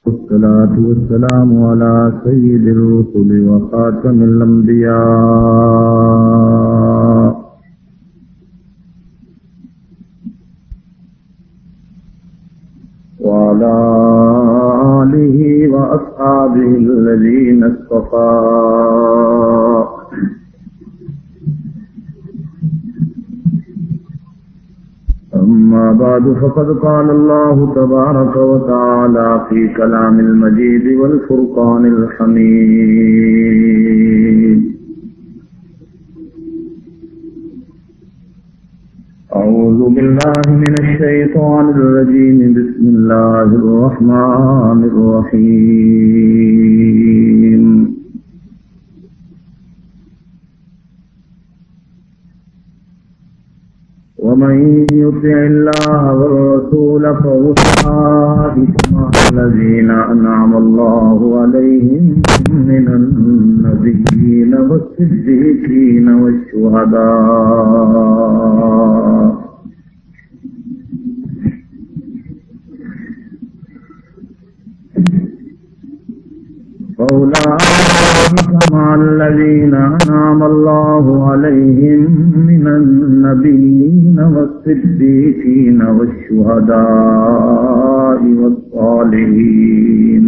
والصلاة والسلام على سيد الرسل وخاتم الأنبياء وعلى آله وأصحابه الذين اصطفى. أما بعد فقد قال الله تبارك وتعالى في كلام المجيد والفرقان الحميد: أعوذ بالله من الشيطان الرجيم. بسم الله الرحمن الرحيم. ومن يطع الله والرسول فأولئك مع الذين أنعم الله عليهم من النبيين والصديقين والشهداء مع الذين أنعم الله عليهم من النبيين والصديقين والشهداء والصالحين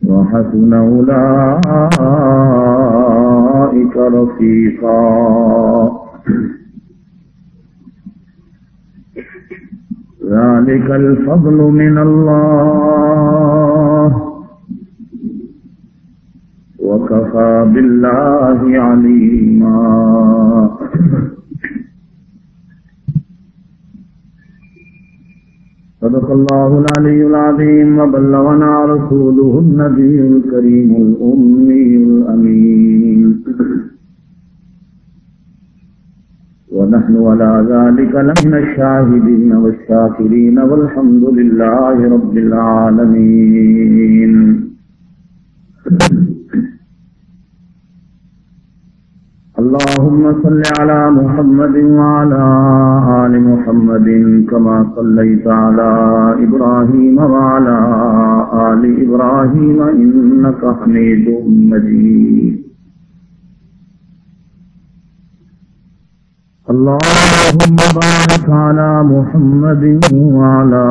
وحسن أولئك رفيقا. ذلك الفضل من الله وكفى بالله عليما. صدق الله العلي العظيم وبلغنا رسوله النبي الكريم الأمي الأمين ونحن على ذلك لمن الشاهدين والشاكرين والحمد لله رب العالمين. اللهم صل على محمد وعلى آل محمد كما صليت على إبراهيم وعلى آل إبراهيم إنك حميد مجيد. اللهم بارك على محمد وعلى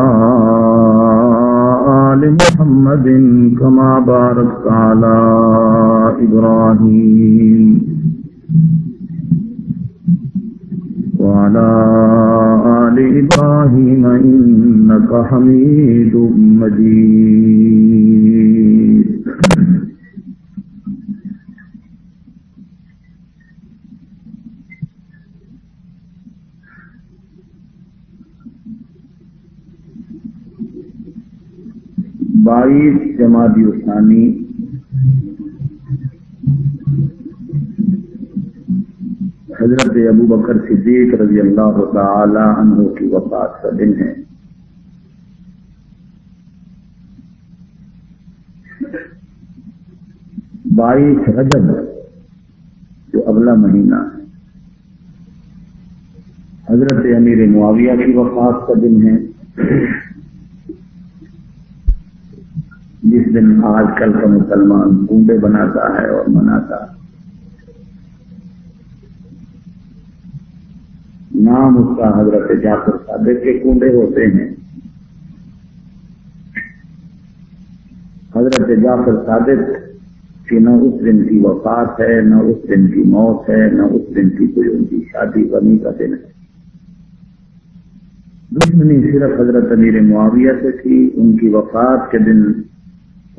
آل محمد كما باركت على إبراهيم وعلى آل إبراهيم إنك حميد مجيد. جمادی الثانی حضرت ابو بکر صدیق رضی اللہ تعالی عنہ کی وفات کا دن ہے. رجب جو اگلا مہینہ ہے حضرت امیر معاویہ کی وفات کا دن ہے، جس دن آج کل کا مسلمان کنڈے بناتا ہے اور مناتا ہے. نام اس کا حضرت جعفر صادق کے کنڈے ہوتے ہیں. حضرت جعفر صادق کی نہ اس دن کی وفات ہے، نہ اس دن کی موت ہے، نہ اس دن کی کوئی ان کی شادی غمی کا دن ہے. دشمنی صرف حضرت امیر معاویہ سے تھی. ان کی وفات کے دن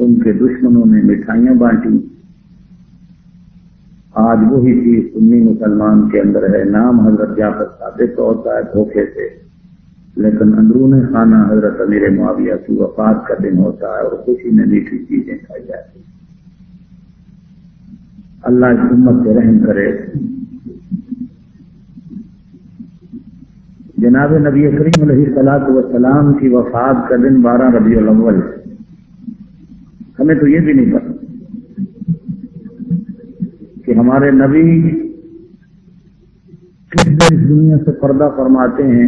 ان کے دشمنوں نے مٹھائیاں بانٹی. آج وہی چیز سنی مسلمان کے اندر ہے. نام حضرت جعفر صادق کا ہوتا ہے دھوکے سے، لیکن اندرون خانہ حضرت امیر معاویہ کی وفات کا دن ہوتا ہے اور خوشی میں میٹھی چیزیں کھائی جاتی. اللہ اس امت سے رحم کرے. جناب نبی کریم علیہ الصلوۃ والسلام کی وفات کا دن 12 ربیع الاول. ہمیں تو یہ بھی نہیں پتا کہ ہمارے نبی کس دن اس دنیا سے پردہ فرماتے ہیں.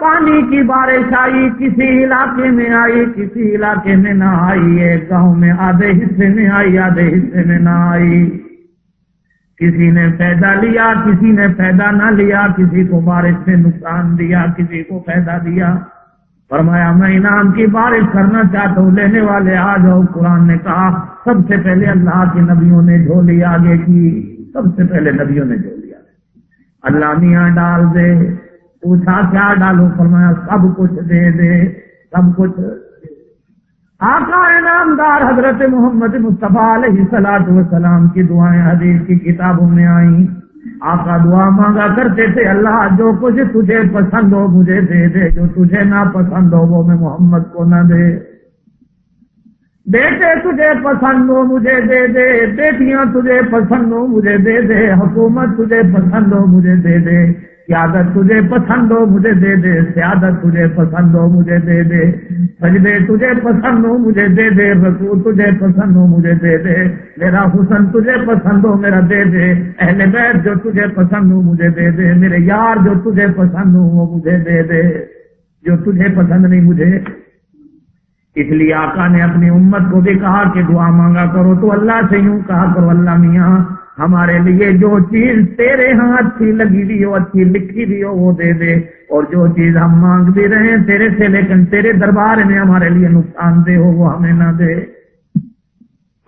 پانی کی بارش آئی، کسی علاقے میں آئی، کسی علاقے میں نہ آئی، ایک گاؤں میں آدھے حصے میں آئی، آدھے حصے میں نہ آئی، کسی نے فائدہ لیا، کسی نے فائدہ نہ لیا، کسی کو بارش نے نقصان دیا، کسی کو فائدہ دیا۔ فرمایا میں انعام کی بارش کرنا چاہتا ہوں، لینے والے آ جاؤ۔ قرآن نے کہا سب سے پہلے اللہ کے نبیوں نے جھولی آگے کی، سب سے پہلے نبیوں نے جھولی آگے۔ اللہ میاں ڈال دے، پوچھا کیا ڈالو؟ فرمایا سب کچھ دے دے، سب کچھ۔ آقا انعامدار حضرت محمد مصطفیٰ علیہ الصلوۃ والسلام کی دعائیں حدیث کی کتابوں میں آئیں۔ آقا دعا مانگا کرتے تھے، اللہ جو کچھ تجھے پسند ہو مجھے دے دے، جو تجھے نہ پسند ہو وہ میں محمد کو نہ دے۔ بیٹے تجھے پسند ہو مجھے دے دے، بیٹیاں تجھے پسند ہو مجھے دے دے، حکومت تجھے پسند ہو مجھے دے دے، قیادت تجھے پسند ہو مجھے دے دے، سیادت تجھے پسند ہو مجھے دے دے، سجدے تجھے پسند ہو مجھے دے دے، رکوع تجھے پسند ہو مجھے دے دے، میرا حسن تجھے پسند ہو میرا دے دے، اہل بیت جو تجھے پسند ہو مجھے دے دے، میرے یار جو تجھے پسند ہو وہ مجھے دے دے، جو تجھے پسند نہیں مجھے۔ اس لیے آقا نے اپنی امت کو بھی کہا کہ دعا مانگا کرو تو اللہ سے یوں کہا کرو، اللہ میاں ہمارے لیے جو چیز تیرے ہاں اچھی لگی بھی ہو، اچھی لکھی بھی ہو وہ دے دے، اور جو چیز ہم مانگ بھی رہے ہیں تیرے سے لیکن تیرے دربار میں ہمارے لیے نقصان دہ ہو وہ ہمیں نہ دے۔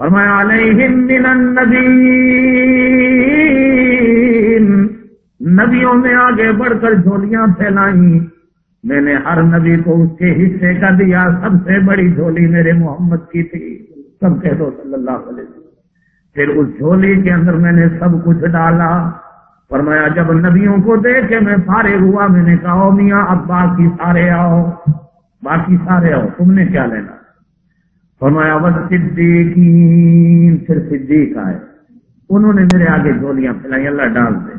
فرمایا علیہم من النبیین، نبیوں میں آگے بڑھ کر جھولیاں پھیلائیں، میں نے ہر نبی کو اس کے حصے کا دیا، سب سے بڑی جھولی میرے محمد کی تھی، سب کہہ دو صلی اللہ علیہ وسلم۔ پھر اس جھولی کے اندر میں نے سب کچھ ڈالا۔ فرمایا جب نبیوں کو دیکھ کے میں فارغ ہوا، میں نے کہا او میاں اب باقی سارے آؤ، باقی سارے آؤ، تم نے کیا لینا؟ فرمایا والصدیقین، پھر صدیق آئے، انہوں نے میرے آگے جھولیاں پھیلائی، اللہ ڈال دے۔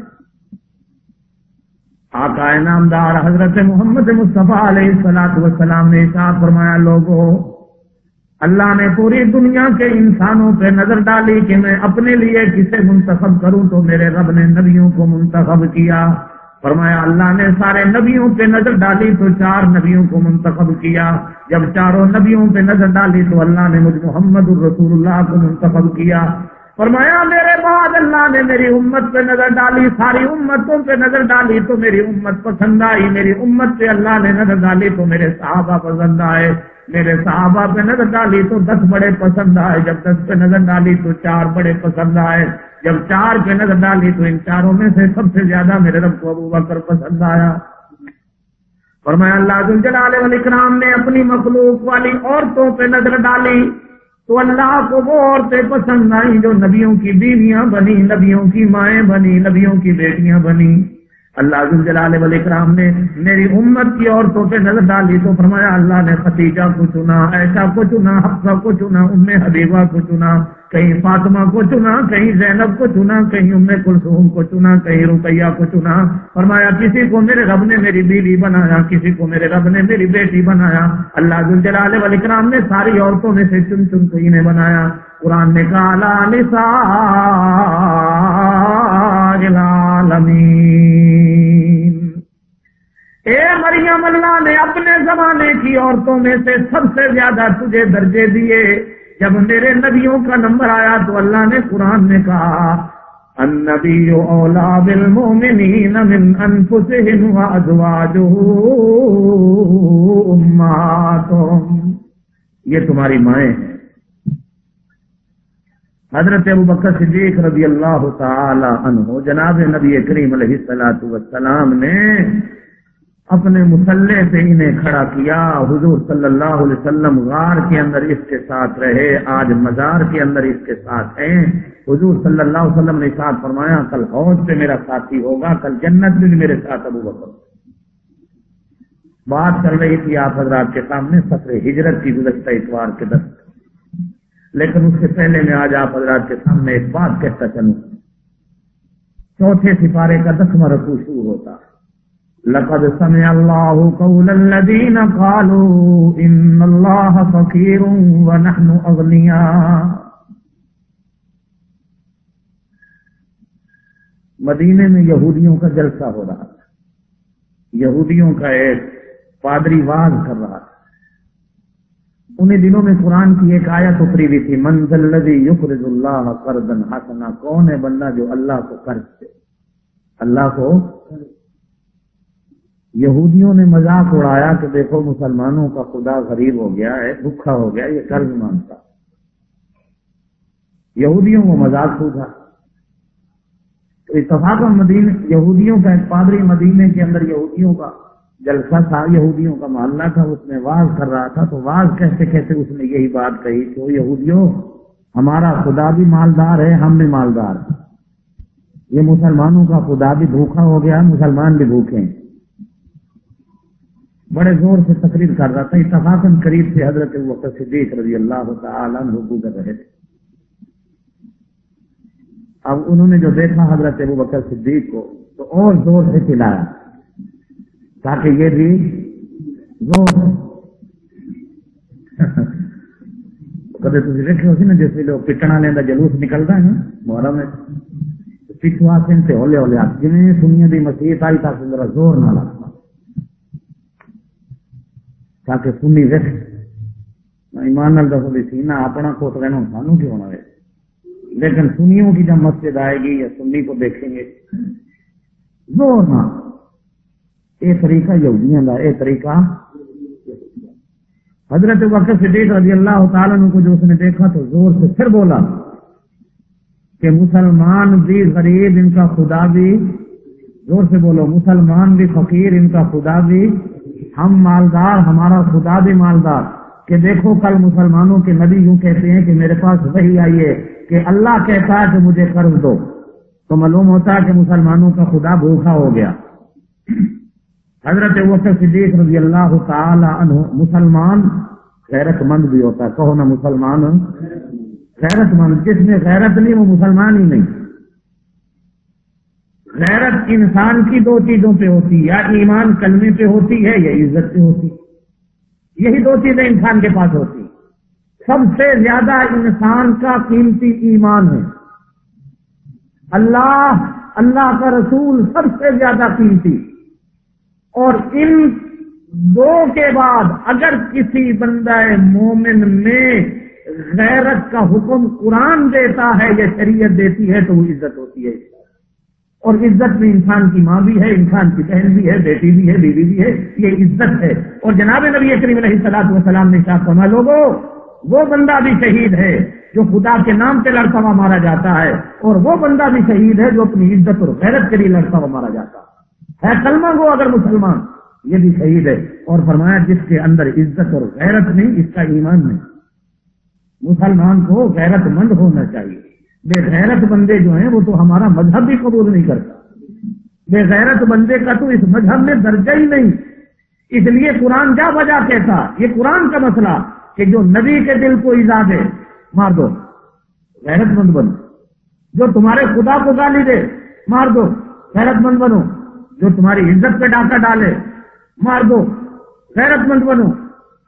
آقا انعامدار حضرت محمد مصطفیٰ علیہ الصلوۃ والسلام نے ارشاد فرمایا لوگوں، اللہ نے پوری دنیا کے انسانوں پہ نظر ڈالی کہ میں اپنے لیے کسے منتخب کروں، تو میرے رب نے نبیوں کو منتخب کیا۔ فرمایا اللہ نے سارے نبیوں پہ نظر ڈالی تو 4 نبیوں کو منتخب کیا، جب چاروں نبیوں پہ نظر ڈالی تو اللہ نے مجھ محمد الرسول اللہ کو منتخب کیا۔ فرمایا میرے بعد اللہ نے میری امت پہ نظر ڈالی، ساری امتوں پہ نظر ڈالی تو میری امت پسند آئی، میری امت پہ اللہ نے نظر ڈالی تو میرے صحابہ پسند آئے، میرے صحابہ پہ نظر ڈالی تو 10 بڑے پسند آئے، جب 10 پہ نظر ڈالی تو 4 بڑے پسند آئے، جب 4 پہ نظر ڈالی تو ان 4 میں سے سب سے زیادہ میرے رب کو ابو بکر پسند آیا۔ فرمایا اللہ ذو الجلال والاکرام نے اپنی مخلوق والی عورتوں پہ نظر ڈالی تو اللہ کو وہ عورتیں پسند آئیں جو نبیوں کی بیویاں بنی، نبیوں کی مائیں بنی، نبیوں کی بیٹیاں بنی۔ اللہ ذو الجلال والاکرام نے میری امت کی عورتوں پہ نظر ڈالی تو فرمایا اللہ نے خدیجہ کو چنا، عائشہ کو چنا، حفصہ کو چنا، ام حبیبہ کو چنا، کہیں فاطمہ کو چنا، کہیں زینب کو چنا، کہیں ام کلثوم کو چنا، کہیں رقیہ کو چنا۔ فرمایا کسی کو میرے رب نے میری بیوی بنایا، کسی کو میرے رب نے میری بیٹی بنایا۔ اللہ ذو الجلال والاکرام نے ساری عورتوں میں سے چن چن کے انہیں بنایا۔ قرآن نے کہا لا نساء العالمین، اے مریم اللہ نے اپنے زمانے کی عورتوں میں سے سب سے زیادہ تجھے درجے دیے۔ جب میرے نبیوں کا نمبر آیا تو اللہ نے قرآن میں کہا النبی اولیٰ بالمؤمنین من انفسہم وازواجہ امہاتہم، یہ تمہاری مائیں ہیں۔ حضرت ابوبکر صدیق رضی اللہ تعالی عنہ جناب نبی کریم علیہ الصلوۃ والسلام نے اپنے مسلح پہ انہیں کھڑا کیا۔ حضور صلی اللہ علیہ وسلم غار کے اندر اس کے ساتھ رہے، آج مزار کے اندر اس کے ساتھ ہیں۔ حضور صلی اللہ علیہ وسلم نے ارشاد فرمایا کل حوض پہ میرا ساتھی ہوگا، کل جنت میں بھی میرے ساتھ ابوبکر۔ بات چل رہی تھی آپ حضرات کے سامنے سفر ہجرت کی گزشتہ اتوار کے درس، لیکن اس سے پہلے میں آج آپ حضرات کے سامنے ایک بات کہتا چلوں۔ 4 سپارے کا 10واں رکوع شروع ہوتا لقد سمع اللہ قول الذین قالوا ان اللہ فقیر ونحن اغنیاء۔ مدینے میں یہودیوں کا جلسہ ہو رہا تھا، یہودیوں کا ایک پادری واز کر رہا تھا. انہیں دنوں میں قرآن کی ایک آیت اتری ہوئی تھی، من ذا الذی یقرض اللہ قرضا حسنا، کون ہے بندہ جو اللہ کو قرض دے، اللہ کو. یہودیوں نے مذاق اڑایا کہ دیکھو مسلمانوں کا خدا غریب ہو گیا ہے، بھوکا ہو گیا، یہ قرض مانگتا. یہودیوں کو مذاق سوچا. تو اتفاق مدینے یہودیوں کا ایک پادری مدینے کے اندر یہودیوں کا جلسہ تھا، یہودیوں کا محلہ تھا، اس میں واز کر رہا تھا. تو واز کہتے کہتے اس نے یہی بات کہی کہ وہ یہودیوں، ہمارا خدا بھی مالدار ہے، ہم بھی مالدار ہیں. یہ مسلمانوں کا خدا بھی بھوکا ہو گیا، مسلمان بھی بھوکے ہیں. بڑے زور سے تقریر کر رہا تھا. اتفاقاً قریب سے حضرت ابوبکر صدیق رضی اللہ تعالی عنہ گزر رہے تھے. اب انہوں نے جو دیکھا حضرت ابوبکر صدیق کو تو اور زور سے چلایا تاکہ یہ بھی زور کبھی تھی دیکھے ہوتی نا، جیسے لوگ پٹنا لینا جلوس نکلتا ہے نا محرم میں، پچھوا سے ہولے ہولے آ جی سنیا دی مسیحت آئی تاکہ ذرا زور نہ لگتا تاکہ سنی ویک ایمان نال دسو بھی سینہ اپنا کوٹ رہنا سانو کیوں ہونا ہے. لیکن سنیوں کی جب مسجد آئے گی یا سنی کو دیکھیں گے زور نہ. یہ طریقہ یہودیوں کا، یہ طریقہ حضرت ابوبکر صدیق رضی اللہ تعالیٰ عنہ کو جو اس نے دیکھا تو زور سے پھر بولا کہ مسلمان بھی غریب، ان کا خدا بھی، زور سے بولو، مسلمان بھی فقیر، ان کا خدا بھی، ہم مالدار، ہمارا خدا بھی مالدار. کہ دیکھو کل مسلمانوں کے نبی یوں کہتے ہیں کہ میرے پاس وحی آئی ہے کہ اللہ کہتا ہے کہ مجھے قرض دو، تو معلوم ہوتا ہے کہ مسلمانوں کا خدا بھوکا ہو گیا. حضرت ابوبکر صدیق رضی اللہ تعالی عنہ مسلمان غیرت مند بھی ہوتا ہے. کہو نا مسلمان غیرت مند. جس میں غیرت نہیں وہ مسلمان ہی نہیں. غیرت انسان کی دو چیزوں پہ ہوتی ہے، یا ایمان کلمے پہ ہوتی ہے یا عزت پہ ہوتی ہے. یہی دو چیزیں انسان کے پاس ہوتی. سب سے زیادہ انسان کا قیمتی ایمان ہے. اللہ کا رسول سب سے زیادہ قیمتی. اور ان دو کے بعد اگر کسی بندہ مومن میں غیرت کا حکم قرآن دیتا ہے یا شریعت دیتی ہے تو وہ عزت ہوتی ہے. اور عزت میں انسان کی ماں بھی ہے، انسان کی بہن بھی ہے، بیٹی بھی ہے، بیوی بھی ہے، یہ عزت ہے. اور جناب نبی کریم علیہ الصلوۃ والسلام نے ارشاد فرمایا، لوگوں وہ بندہ بھی شہید ہے جو خدا کے نام پہ لڑتا ہوا مارا جاتا ہے، اور وہ بندہ بھی شہید ہے جو اپنی عزت اور غیرت کے لیے لڑتا ہوا مارا جاتا ہے کلمہ گو اگر مسلمان، یہ بھی شہید ہے. اور فرمایا جس کے اندر عزت اور غیرت نہیں اس کا ایمان نہیں. مسلمان کو غیرت مند ہونا چاہیے. بے غیرت بندے جو ہیں وہ تو ہمارا مذہب بھی قبول نہیں کرتا. بے غیرت بندے کا تو اس مذہب میں درجہ ہی نہیں. اس لیے قرآن کیا وجہ کہتا، یہ قرآن کا مسئلہ کہ جو نبی کے دل کو ایذا دے مار دو، غیرت مند بنو. جو تمہارے خدا کو گالی دے مار دو، غیرت مند بنو. جو تمہاری عزت پہ ڈاکہ ڈالے مار دو، غیرت مند بنو.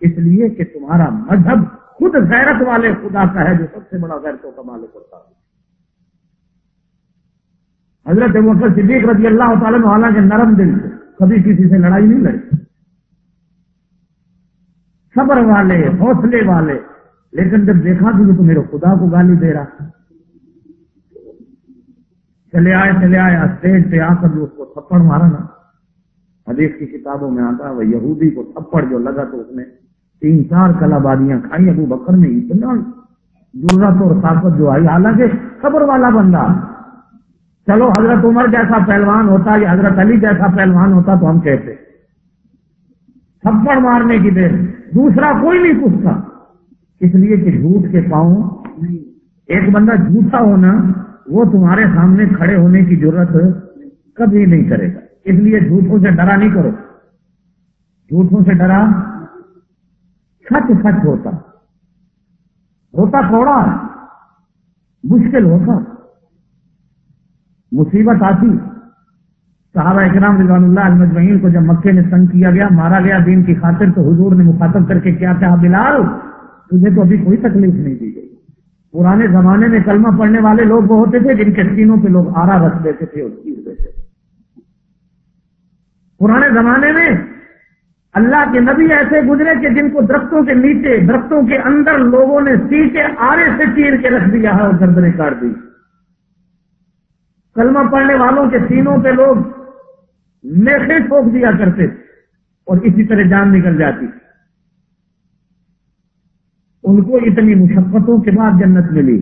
اس لیے کہ تمہارا مذہب خود غیرت والے خدا کا ہے جو سب سے بڑا غیرتوں کا مالک ہوتا ہے. حضرت ابوبکر صدیق رضی اللہ تعالیٰ عنہ حالانکہ نرم دل سے کبھی کسی سے لڑائی نہیں لڑی، صبر والے، حوصلے والے. لیکن جب دیکھا کہ یہ تو میرے خدا کو گالی دے رہا، چلے آئے اسٹیج پہ آ کر جو اس کو تھپڑ مارا نا، حدیث کی کتابوں میں آتا ہے وہ یہودی کو تھپڑ جو لگا تو اس نے 3-4 کلابادیاں کھائی. ابو بکر نے اتنا ضرورت اور طاقت جو آئی، حالانکہ صبر والا بندہ. چلو حضرت عمر جیسا پہلوان ہوتا یا حضرت علی جیسا پہلوان ہوتا تو ہم کہتے تھپڑ مارنے کی دیر دوسرا کوئی نہیں پوچھتا. اس لیے کہ جھوٹ کے پاؤں نہیں. ایک بندہ جھوٹا ہونا وہ تمہارے سامنے کھڑے ہونے کی ضرورت کبھی نہیں کرے گا. اس لیے جھوٹوں سے ڈرا نہیں کرو. جھوٹوں سے ڈرا، سچ ہوتا تھوڑا مشکل ہوتا. مصیبت آتی. صحابہ اکرام رضوان اللہ المجمعین کو جب مکے میں تنگ کیا گیا، مارا گیا دین کی خاطر، تو حضور نے مخاطب کر کے کیا کہا، بلال تجھے تو ابھی کوئی تکلیف نہیں دی گئی. پرانے زمانے میں کلمہ پڑھنے والے لوگ وہ ہوتے تھے جن کے سینوں پہ لوگ آرا رکھ دیتے تھے اور چیز دیتے تھے. پرانے زمانے میں اللہ کے نبی ایسے گزرے کہ جن کو درختوں کے نیچے، درختوں کے اندر لوگوں نے سیٹے آرے سے چیر کے رکھ دیا ہے اور گردنیں کاٹ دی. کلمہ پڑھنے والوں کے سینوں پہ لوگ میخیں ٹھوک دیا کرتے اور اسی طرح جان نکل جاتی. ان کو اتنی مشقتوں کے بعد جنت ملی.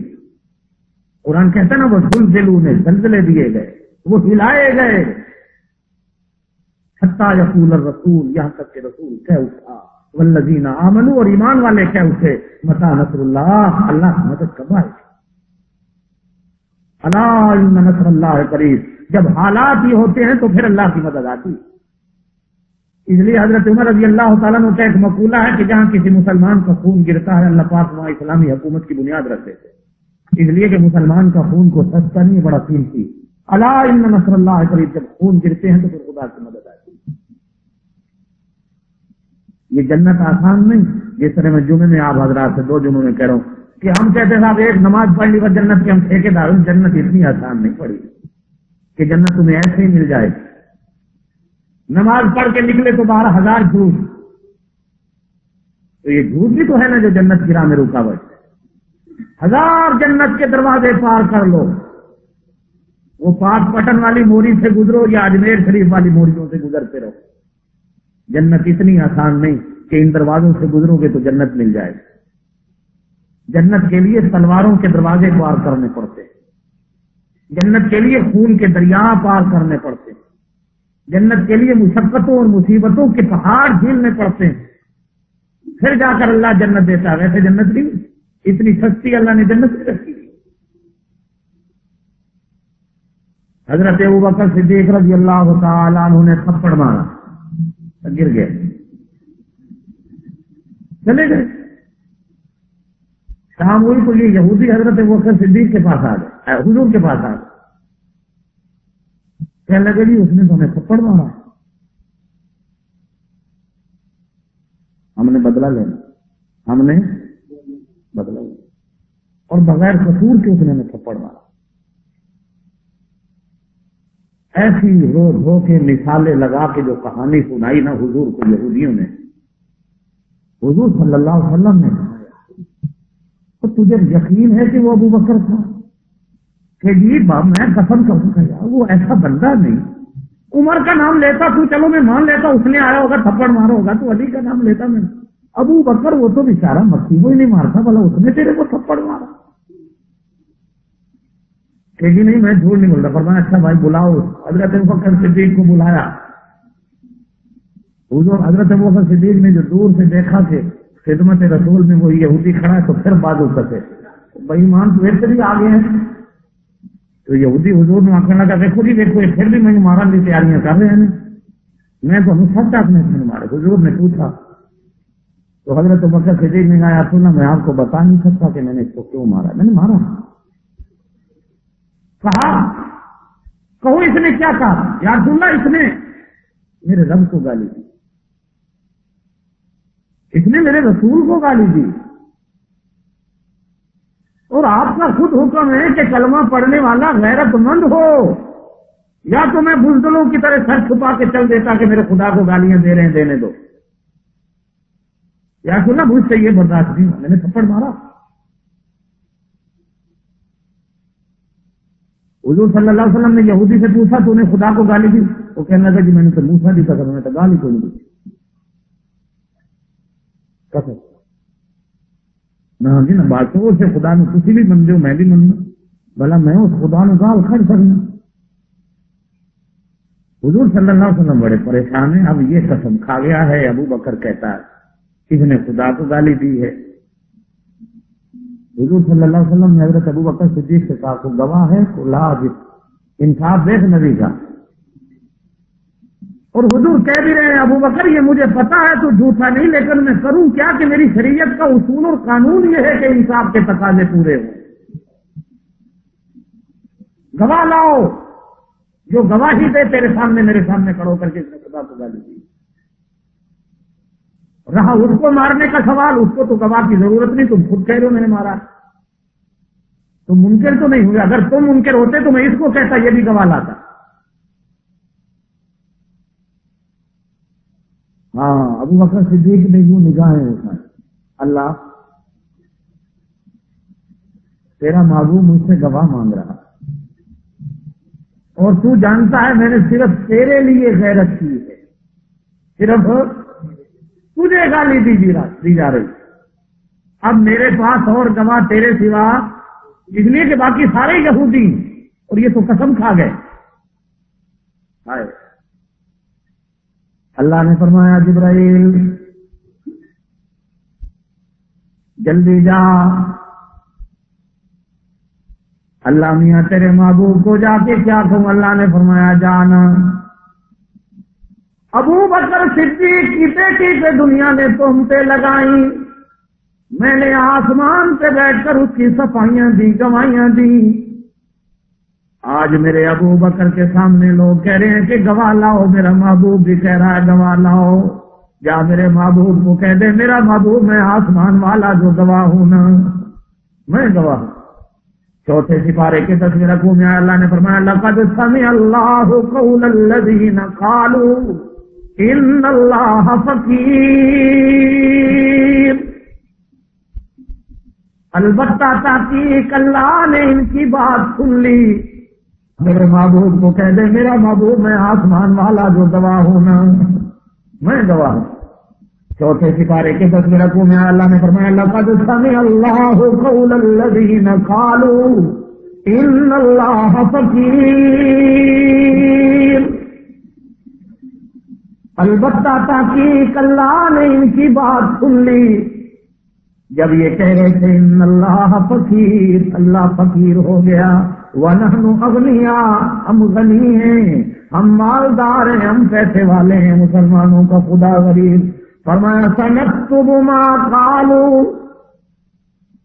قرآن کہتا ہے نا وہ زلزلوں نے زلزلے دیے گئے، وہ ہلائے گئے. حتی یقول الرسول، یہاں تک کہ رسول کہہ اٹھا والذین آمنوا، اور ایمان والے کہہ اٹھے متی نصر اللہ، اللہ کی مدد کب آئے گی. الا ان نصر اللہ قریب. جب حالات ہی ہوتے ہیں تو پھر اللہ کی مدد آتی. اس لیے حضرت عمر رضی اللہ تعالیٰ عنہ کا ایک مقولہ ہے کہ جہاں کسی مسلمان کا خون گرتا ہے اللہ پاک وہاں اسلامی حکومت کی بنیاد رکھ دیتے. اس لیے کہ مسلمان کا خون کو سستا نہیں، بڑا قیمتی. الا ان نصر اللہ قریب. جب خون گرتے ہیں تو پھر خدا کی مدد آتی. یہ جنت آسان نہیں. جس طرح میں جمعے میں آپ حضرات سے 2 جمعوں میں کہہ رہا ہوں کہ ہم کہتے ہیں صاحب ایک نماز پڑھ لی اور جنت کے ہم ٹھیکے دار. جنت اتنی آسان نہیں پڑی کہ جنت تمہیں ایسے ہی مل جائے. نماز پڑھ کے نکلے تو 12,000 جھوٹ. تو یہ جھوٹ بھی تو ہے نا جو جنت کی راہ میں رکاوٹ. 1000 جنت کے دروازے پار کر لو، وہ پاک پٹن والی موری سے گزرو یا اجمیر شریف والی موریوں سے گزرتے رہو. جنت اتنی آسان نہیں کہ ان دروازوں سے گزرو گے تو جنت مل جائے. جنت کے لیے تلواروں کے دروازے پار کرنے پڑتے، جنت کے لیے خون کے دریا پار کرنے پڑتے، جنت کے لیے مشقتوں اور مصیبتوں کے پہاڑ جھیلنے پڑتے ہیں، پھر جا کر اللہ جنت دیتا ہے. ویسے جنت نہیں، اتنی سستی اللہ نے جنت نہیں رکھی. حضرت ابوبکر صدیق رضی اللہ تعالیٰ عنہ نے تھپڑ مارا، گر گئے، چلے گئے. شام ہوئی تو یہ یہودی حضرت ابوبکر صدیق کے پاس آ گئے، حضور کے پاس آ گئے. کہنے لگے جی اس نے تو ہمیں تھپڑ مارا، ہم نے بدلہ لینا، ہم نے بدلہ لینا، اور بغیر قصور کے اس نے ہمیں تھپڑ مارا. ایسی رو رو کے مثالیں لگا کے جو کہانی سنائی نا حضور کو یہودیوں نے، حضور صلی اللہ علیہ وسلم نے کہا تو تجھے یقین ہے کہ وہ ابو بکر تھا؟ کہ جی میں قسم کروں کہ یار وہ ایسا بندہ نہیں. عمر کا نام لیتا تو چلو میں مان لیتا، اس نے آیا ہوگا تھپڑ مارا ہوگا تو علی کا نام لیتا میں. ابو بکر وہ تو بیچارہ مکھی کو ہی نہیں مارتا، بھلا اس نے تیرے کو تھپڑ مارا. کہ جی نہیں میں جھوٹ نہیں بولتا. فرمایا اچھا بھائی بلاؤ. حضرت ابوبکر صدیق کو بلایا. حضور حضرت ابوبکر صدیق نے جو دور سے دیکھا کہ خدمت رسول میں وہ یہودی کھڑا ہے تو پھر بازو کسے بھائی مان تو ایسے بھی آگے ہیں. تو یہودی حضور نے آخر لگا دیکھو جی دیکھو پھر بھی میں مارنے کی تیاریاں کر رہے ہیں. میں تو سب تک نہیں مارے. حضور نے پوچھا تو حضرت ابوبکر صدیق نے کہا رسول اللہ میں آپ کو بتا نہیں سکتا کہ میں نے اس کو کیوں مارا. میں نے مارا. کہا کہو اس نے کیا کہا؟ یا رسول اللہ اس نے میرے رب کو گالی دی، اس نے میرے رسول کو گالی دی، اور آپ کا خود حکم ہے کہ کلمہ پڑھنے والا غیرت مند ہو، یا تو میں بزدلوں کی طرح سر چھپا کے چل دیتا کہ میرے خدا کو گالیاں دے رہے ہیں دینے دو. یا رسول اللہ مجھ سے یہ برداشت نہیں، میں نے تھپڑ مارا. حضور صلی اللہ علیہ وسلم نے یہودی سے پوچھا تو انہیں خدا کو گالی دی؟ وہ کہنے لگا جی میں نے تو موسیٰ دی قسم، میں تو گالی کو نہیں دی قسم. نہ جی نہ باتوں سے خدا نے کسی بھی من دو میں بھی من دوں، بھلا میں اس خدا نے گال کھڑ کرنا. حضور صلی اللہ علیہ وسلم بڑے پریشان ہیں. اب یہ قسم کھا گیا ہے. ابو بکر کہتا ہے اس نے خدا کو گالی دی ہے. حضور صلی اللہ علیہ وسلم نے حضرت ابو بکر صدیق سے کہا کو گواہ ہے کو لا انصاف دیکھ نبی کا. اور حضور کہہ بھی رہے ہیں ابو بکر یہ مجھے پتا ہے تو جھوٹا نہیں، لیکن میں کروں کیا کہ میری شریعت کا اصول اور قانون یہ ہے کہ انصاف کے تقاضے پورے ہوں. گواہ لاؤ جو گواہی دے تیرے سامنے میرے سامنے کھڑو کر کے اس نے خدا کو گالی دی. رہا اس کو مارنے کا سوال، اس کو تو گواہ کی ضرورت نہیں، تم خود کہہ رہے ہو میں نے مارا. تم منکر تو نہیں ہوئے. اگر تم منکر ہوتے تو میں اس کو کہتا یہ بھی گواہ لاتا. ابو بکر صدیق نے یوں نگاہیں اٹھائیں، اللہ تیرا محبوب مجھ سے گواہ مانگ رہا اور تو جانتا ہے میں نے صرف تیرے لیے غیرت کی ہے، صرف تجھے گالی دی جا رہی، اب میرے پاس اور گواہ تیرے سوا، اس لیے کہ باقی سارے یہودی اور یہ تو قسم کھا گئے۔ اللہ نے فرمایا جبرائیل جلدی جا، اللہ میاں تیرے محبوب کو جا کے کیا کہوں؟ اللہ نے فرمایا جانا، ابو بکر صدیق کی بیٹی پہ دنیا نے تہمتیں لگائیں، میں نے آسمان پہ بیٹھ کر اس کی صفائیاں دی، گواہیاں دی، آج میرے ابو بکر کے سامنے لوگ کہہ رہے ہیں کہ گواہ لاؤ، میرا محبوب بھی کہہ رہا ہے گواہ لاؤ، جا میرے محبوب کو کہہ دے میرا محبوب میں آسمان والا جو گواہ ہوں نا، میں گواہ ہوں۔ چوتھے سپارے کے 10 رکوع میں اللہ نے فرمایا لقد سمع اللہ قول الذین قالوا ان اللہ فقیر، البتہ تحقیق اللہ نے ان کی بات سن لی، میرے محبوب کو کہہ دے میرا محبوب میں آسمان والا جو گواہ ہوں نا، میں گواہ ہوں۔ چوتھے سپارے کے 10 رکوع میں اللہ نے فرمایا لقد سمع اللہ قول الذین قالوا ان اللہ فقیر، البتہ تحقیق اللہ نے ان کی بات سن لی، جب یہ کہہ رہے تھے ان اللہ فقیر، اللہ فقیر ہو گیا، وَنَحْنُ أَغْنِيَاء، ہم غنی ہیں، ہم مالدار ہیں، ہم پیسے والے ہیں، مسلمانوں کا خدا غریب۔ فرمایا سَنَكْتُبُ مَا قَالُوا،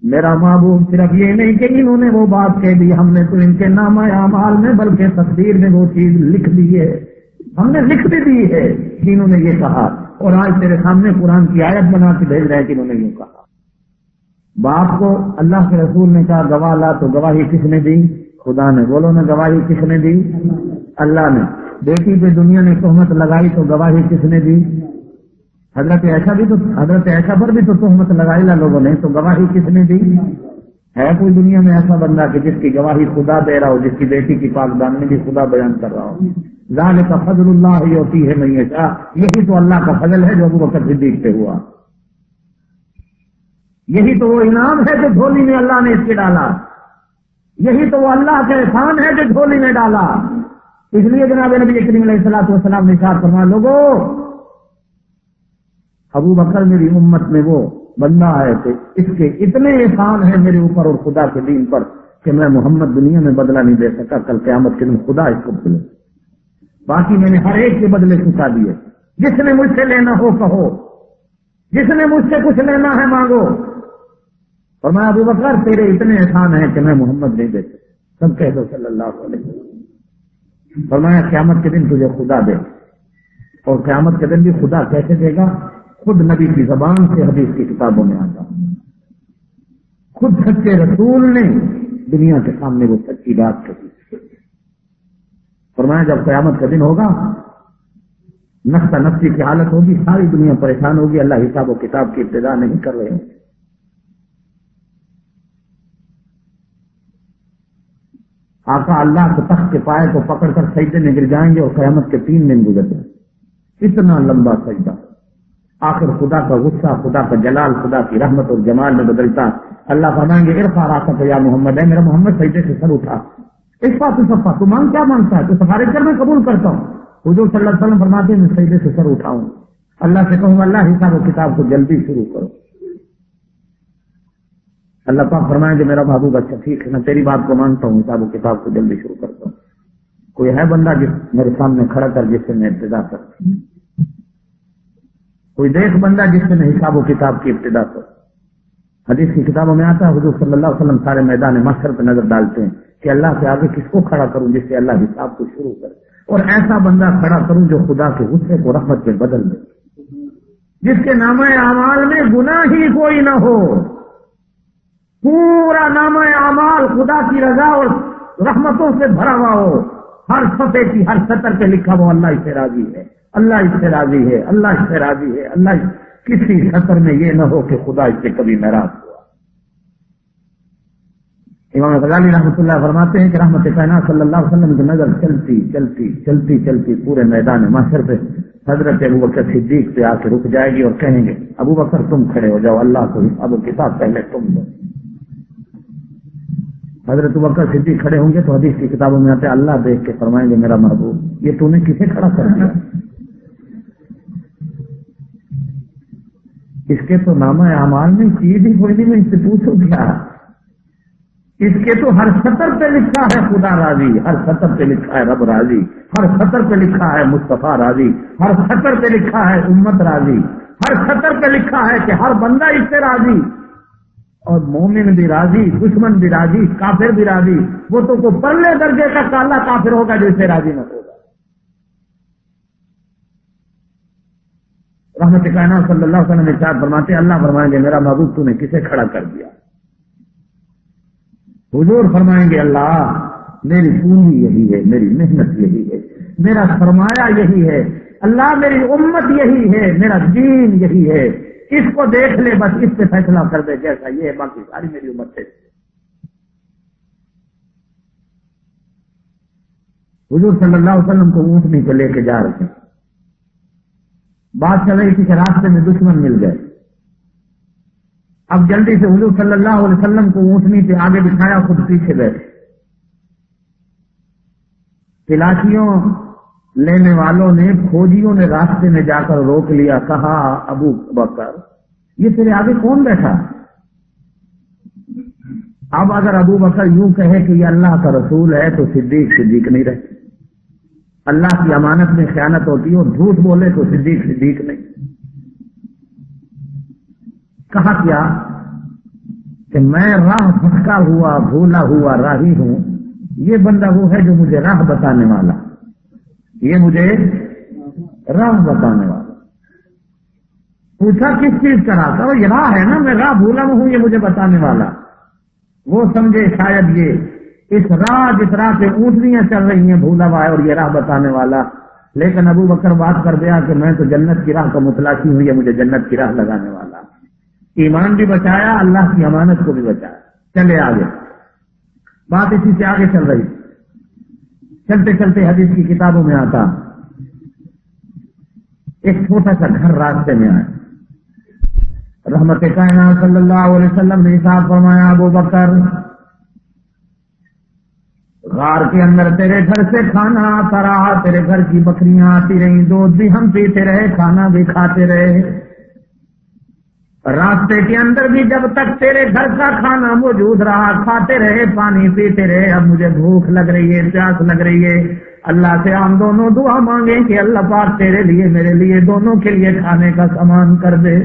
میرا محبوب صرف یہ نہیں کہ انہوں نے وہ بات کہہ دی، ہم نے تو ان کے نامہ اعمال میں بلکہ تقدیر میں وہ چیز لکھ دی ہے، ہم نے لکھ بھی دی ہے کہ انہوں نے یہ کہا، اور آج تیرے سامنے قرآن کی آیت بنا کے بھیج رہے ہیں کہ انہوں نے یوں کہا۔ باپ کو اللہ کے رسول نے کہا گواہ لا، تو گواہی کس نے دی؟ خدا نے۔ بولو نا گواہی کس نے دی؟ اللہ نے۔ بیٹی پہ دنیا نے تہمت لگائی تو گواہی کس نے دی؟ حضرت عائشہ پر بھی تو تہمت لگائی نا لوگوں نے، تو گواہی کس نے دی؟ ہے کوئی دنیا میں ایسا بندہ کہ جس کی گواہی خدا دے رہا ہو، جس کی بیٹی کی پاک دامنی بھی خدا بیان کر رہا ہو؟ ذالک فضل اللہ یؤتیہ من یشاء، یہی تو اللہ کا فضل ہے جو ابو بکر صدیق پہ ہوا، یہی تو وہ انعام ہے جو جھولی میں اللہ نے اس کے ڈالا، یہی تو وہ اللہ کا احسان ہے جو جھولی میں ڈالا۔ اس لیے جناب نبی کریم علیہ الصلوۃ والسلام نے ارشاد فرمایا لوگوں، ابو بکر میری امت میں وہ بندہ ہے کہ اس کے اتنے احسان ہیں میرے اوپر اور خدا کے دین پر کہ میں محمد دنیا میں بدلہ نہیں دے سکا، کل قیامت کے دن خدا اس کو بدلے۔ باقی میں نے ہر ایک کے بدلے چکا دیے، جس نے مجھ سے لینا ہو کہو، جس نے مجھ سے کچھ لینا ہے مانگو۔ اور میں ابو بکر تیرے اتنے احسان ہیں کہ میں محمد نہیں دے سکتا، سب کہہ دو صلی اللہ علیہ وسلم۔ فرمایا قیامت کے دن تجھے خدا دے، اور قیامت کے دن بھی خدا کیسے دے گا؟ خود نبی کی زبان سے حدیث کی کتابوں میں آتا، خود سچے رسول نے دنیا کے سامنے وہ سچی بات کہی۔ فرمایا جب قیامت کا دن ہوگا، نفسا نفسی کی حالت ہوگی، ساری دنیا پریشان ہوگی، اللہ حساب و کتاب کی ابتدا نہیں کر رہے ہیں۔ آقا اللہ کے تخت کے پائے کو پکڑ کر سجدے میں گر جائیں گے اور قیامت کے 3 دن گزر جائیں، اتنا لمبا سجدہ۔ آخر خدا کا غصہ، خدا کا جلال، خدا کی رحمت اور جمال میں بدلتا، اللہ فرمائیں گے ارفع راسک یا محمد، ہے میرا محمد سجدے سے سر اٹھا، اشفع تصفع، تو مانگ کیا مانگتا ہے؟ تو سفارش کر میں قبول کرتا ہوں۔ حضور صلی اللہ علیہ وسلم فرماتے ہیں میں سجدے سے سر اٹھاؤں، اللہ سے کہوں اللہ حساب و کتاب کو جلدی شروع کرو۔ اللہ پاک فرمائیں کہ میرا محبوب اچھا ٹھیک ہے، میں تیری بات کو مانتا ہوں، حساب و کتاب کو جلدی شروع کرتا ہوں۔ کوئی ہے بندہ جس میرے سامنے کھڑا کر جس سے میں ابتدا کرتا ہوں؟ کوئی دیکھ بندہ جس سے میں حساب و کتاب کی ابتدا کروں؟ حدیث کی کتابوں میں آتا ہے حضور صلی اللہ علیہ وسلم سارے میدان محشر پہ نظر ڈالتے ہیں کہ اللہ کے آگے کس کو کھڑا کروں جس سے اللہ حساب کو شروع کرے، اور ایسا بندہ کھڑا کروں جو خدا کے غصے کو رحمت میں بدل دے، جس کے نامہ اعمال میں گناہ ہی کوئی نہ ہو، پورا نامہ اعمال خدا کی رضا اور رحمتوں سے بھرا ہوا ہو، ہر صفحے کی ہر سطر پہ لکھا ہوا اللہ اس سے راضی ہے، اللہ اس سے راضی ہے، اللہ اس سے راضی ہے، اللہ کسی سطر میں یہ نہ ہو کہ خدا اس سے کبھی ناراض ہوا۔ امام غزالی رحمۃ اللہ فرماتے ہیں کہ رحمت کائنات صلی اللہ علیہ وسلم کی نظر چلتی چلتی چلتی چلتی پورے میدان محشر پہ حضرت ابوبکر صدیق پہ آ کے رک جائے گی اور کہیں گے ابوبکر تم کھڑے ہو جاؤ، اللہ کو حساب و کتاب پہلے تم دو۔ حضرت ابوبکر صدیق کھڑے ہوں گے تو حدیث کی کتابوں میں آتے اللہ دیکھ کے فرمائیں گے میرا محبوب یہ تو نے کسے کھڑا کر دیا؟ اس کے تو نامہ اعمال میں چیز ہی کوئی نہیں، میں اس سے پوچھوں کیا؟ اس کے تو ہر سطر پہ لکھا ہے خدا راضی، ہر سطر پہ لکھا ہے رب راضی، ہر سطر پہ لکھا ہے مصطفیٰ راضی، ہر سطر پہ لکھا ہے امت راضی، ہر سطر پہ لکھا ہے کہ ہر بندہ اس سے راضی، اور مومن بھی راضی، دشمن بھی راضی، کافر بھی راضی۔ وہ تو کوئی پرلے درجے کا کالا کافر ہوگا جو اس سے راضی نہ ہوگا۔ رحمت کائنات صلی اللہ علیہ وسلم ارشاد فرماتے ہیں اللہ فرمائیں گے میرا محبوب تو نے کسے کھڑا کر دیا؟ حضور فرمائیں گے اللہ میری پونجی یہی ہے، میری محنت یہی ہے، میرا سرمایہ یہی ہے، اللہ میری امت یہی ہے، میرا دین یہی ہے، اس کو دیکھ لے بس اس پہ فیصلہ کر دے جیسا یہ ہے، باقی ساری میری امت ہے۔ حضور صلی اللہ علیہ وسلم کو اونٹنی پہ لے کے جا رہے تھے، بات چل رہی تھی کہ راستے میں دشمن مل گئے، اب جلدی سے حضور صلی اللہ علیہ وسلم کو اونٹنی پہ آگے بٹھایا، خود پیچھے بیٹھے۔ تلاشیوں لینے والوں نے، کھوجیوں نے راستے میں جا کر روک لیا، کہا ابو بکر یہ تیرے آگے کون بیٹھا؟ اب اگر ابو بکر یوں کہے کہ یہ اللہ کا رسول ہے تو صدیق نہیں رہتے۔ اللہ کی امانت میں خیانت ہوتی ہے، اور جھوٹ بولے تو صدیق نہیں۔ کہا کیا کہ میں راہ بھٹکا ہوا بھولا ہوا راہی ہوں، یہ بندہ وہ ہے جو مجھے راہ بتانے والا، یہ مجھے راہ بتانے والا۔ پوچھا کس چیز کا راہ؟ کہ یہ راہ ہے نا، میں راہ بھولا ہوں، یہ مجھے بتانے والا۔ وہ سمجھے شاید یہ اس راہ پہ اونٹنیاں چل رہی ہیں بھولا ہوا ہے اور یہ راہ بتانے والا، لیکن ابو بکر بات کر دیا کہ میں تو جنت کی راہ کا متلاشی ہوں، یہ مجھے جنت کی راہ لگانے والا۔ ایمان بھی بچایا، اللہ کی امانت کو بھی بچایا۔ چلے آگے، بات اسی سے آگے چل رہی، چلتے چلتے حدیث کی کتابوں میں آتا ایک چھوٹا سا گھر راستے میں آیا، رحمت کائنات صلی اللہ علیہ وسلم نے ارشاد فرمایا ابو بکر غار کے اندر تیرے گھر سے کھانا آتا رہا، تیرے گھر کی بکریاں آتی رہیں، دودھ بھی ہم پیتے رہے، کھانا بھی کھاتے رہے، راستے کے اندر بھی جب تک تیرے گھر کا کھانا موجود رہا کھاتے رہے، پانی پیتے رہے۔ اب مجھے بھوک لگ رہی ہے، پیاس لگ رہی ہے، اللہ سے ہم دونوں دعا مانگیں کہ اللہ پاک تیرے لیے میرے لیے دونوں کے لیے کھانے کا سامان کر دے۔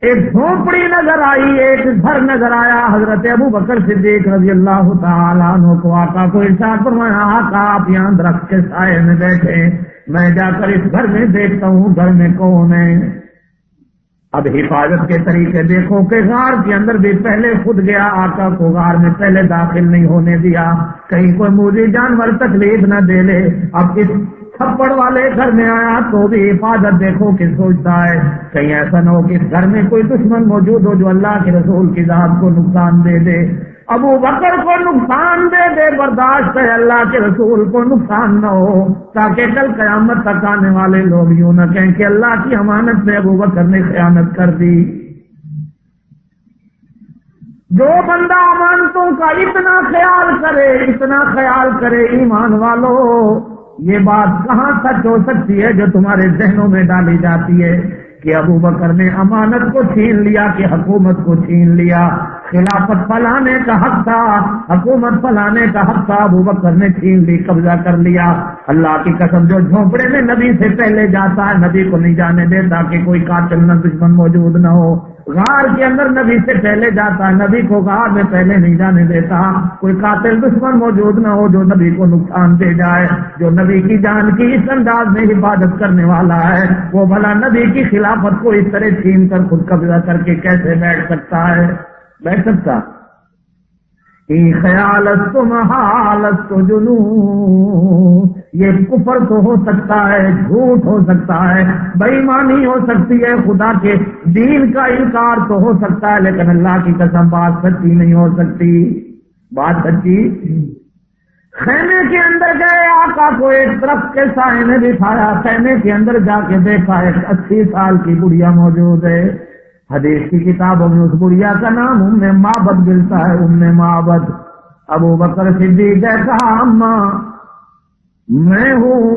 ایک جھونپڑی نظر آئی، ایک گھر نظر آیا، حضرت ابو بکر صدیق رضی اللہ تعالیٰ عنہ کو آقا کو ارشاد فرمایا آقا آپ یہاں درخت کے سائے میں بیٹھے، میں جا کر اس گھر میں دیکھتا ہوں گھر میں کون ہے۔ اب حفاظت کے طریقے دیکھو کہ غار کے اندر بھی پہلے خود گیا، آقا کو غار میں پہلے داخل نہیں ہونے دیا، کہیں کوئی موذی جانور تکلیف نہ دے لے۔ اب اس چھپڑ والے گھر میں آیا تو بھی حفاظت دیکھو کہ سوچتا ہے کہیں ایسا نہ ہو کہ اس گھر میں کوئی دشمن موجود ہو جو اللہ کے رسول کی ذات کو نقصان دے دے، ابو بکر کو نقصان دے دے، برداشت ہے اللہ کے رسول کو نقصان نہ ہو، تاکہ کل قیامت تک آنے والے لوگ یوں نہ کہیں کہ اللہ کی امانت میں ابو بکر نے خیانت کر دی۔ جو بندہ امانتوں کا اتنا خیال کرے ایمان والو، یہ بات کہاں سچ ہو سکتی ہے جو تمہارے ذہنوں میں ڈالی جاتی ہے کہ ابو بکر نے امانت کو چھین لیا، کہ حکومت کو چھین لیا، خلافت پلانے کا حق تھا، حکومت پلانے کا حق تھا، ابو بکر نے چھین لی، قبضہ کر لیا۔ اللہ کی قسم جو جھونپڑے میں نبی سے پہلے جاتا ہے نبی کو نہیں جانے دیتا کہ کوئی قاتل نہ دشمن موجود نہ ہو، غار کے اندر نبی سے پہلے جاتا ہے نبی کو غار میں پہلے نہیں جانے دیتا، کوئی قاتل دشمن موجود نہ ہو جو نبی کو نقصان دے جائے۔ جو نبی کی جان کی اس انداز میں حفاظت کرنے والا ہے وہ بھلا نبی کی خلافت کو اس طرح چھین کر خود قبضہ کر کے کیسے بیٹھ سکتا ہے؟ بیٹھ سکتا؟ خیالت محالت جنون، یہ کفر تو ہو سکتا ہے، جھوٹ ہو سکتا ہے، بے ایمانی ہو سکتی ہے، خدا کے دین کا انکار تو ہو سکتا ہے، لیکن اللہ کی قسم بات سچی نہیں ہو سکتی، بات سچی۔ خیمے کے اندر گئے، آقا کو ایک درخت کے سائے میں بٹھایا، خیمے کے اندر جا کے دیکھا ایک 80 سال کی بڑھیا موجود ہے۔ حدیث کی کتابوں میں اس بڑھیا کا نام ام معبد ملتا ہے، ام معبد۔ ابو بکر صدیق نے کہا اماں میں ہوں،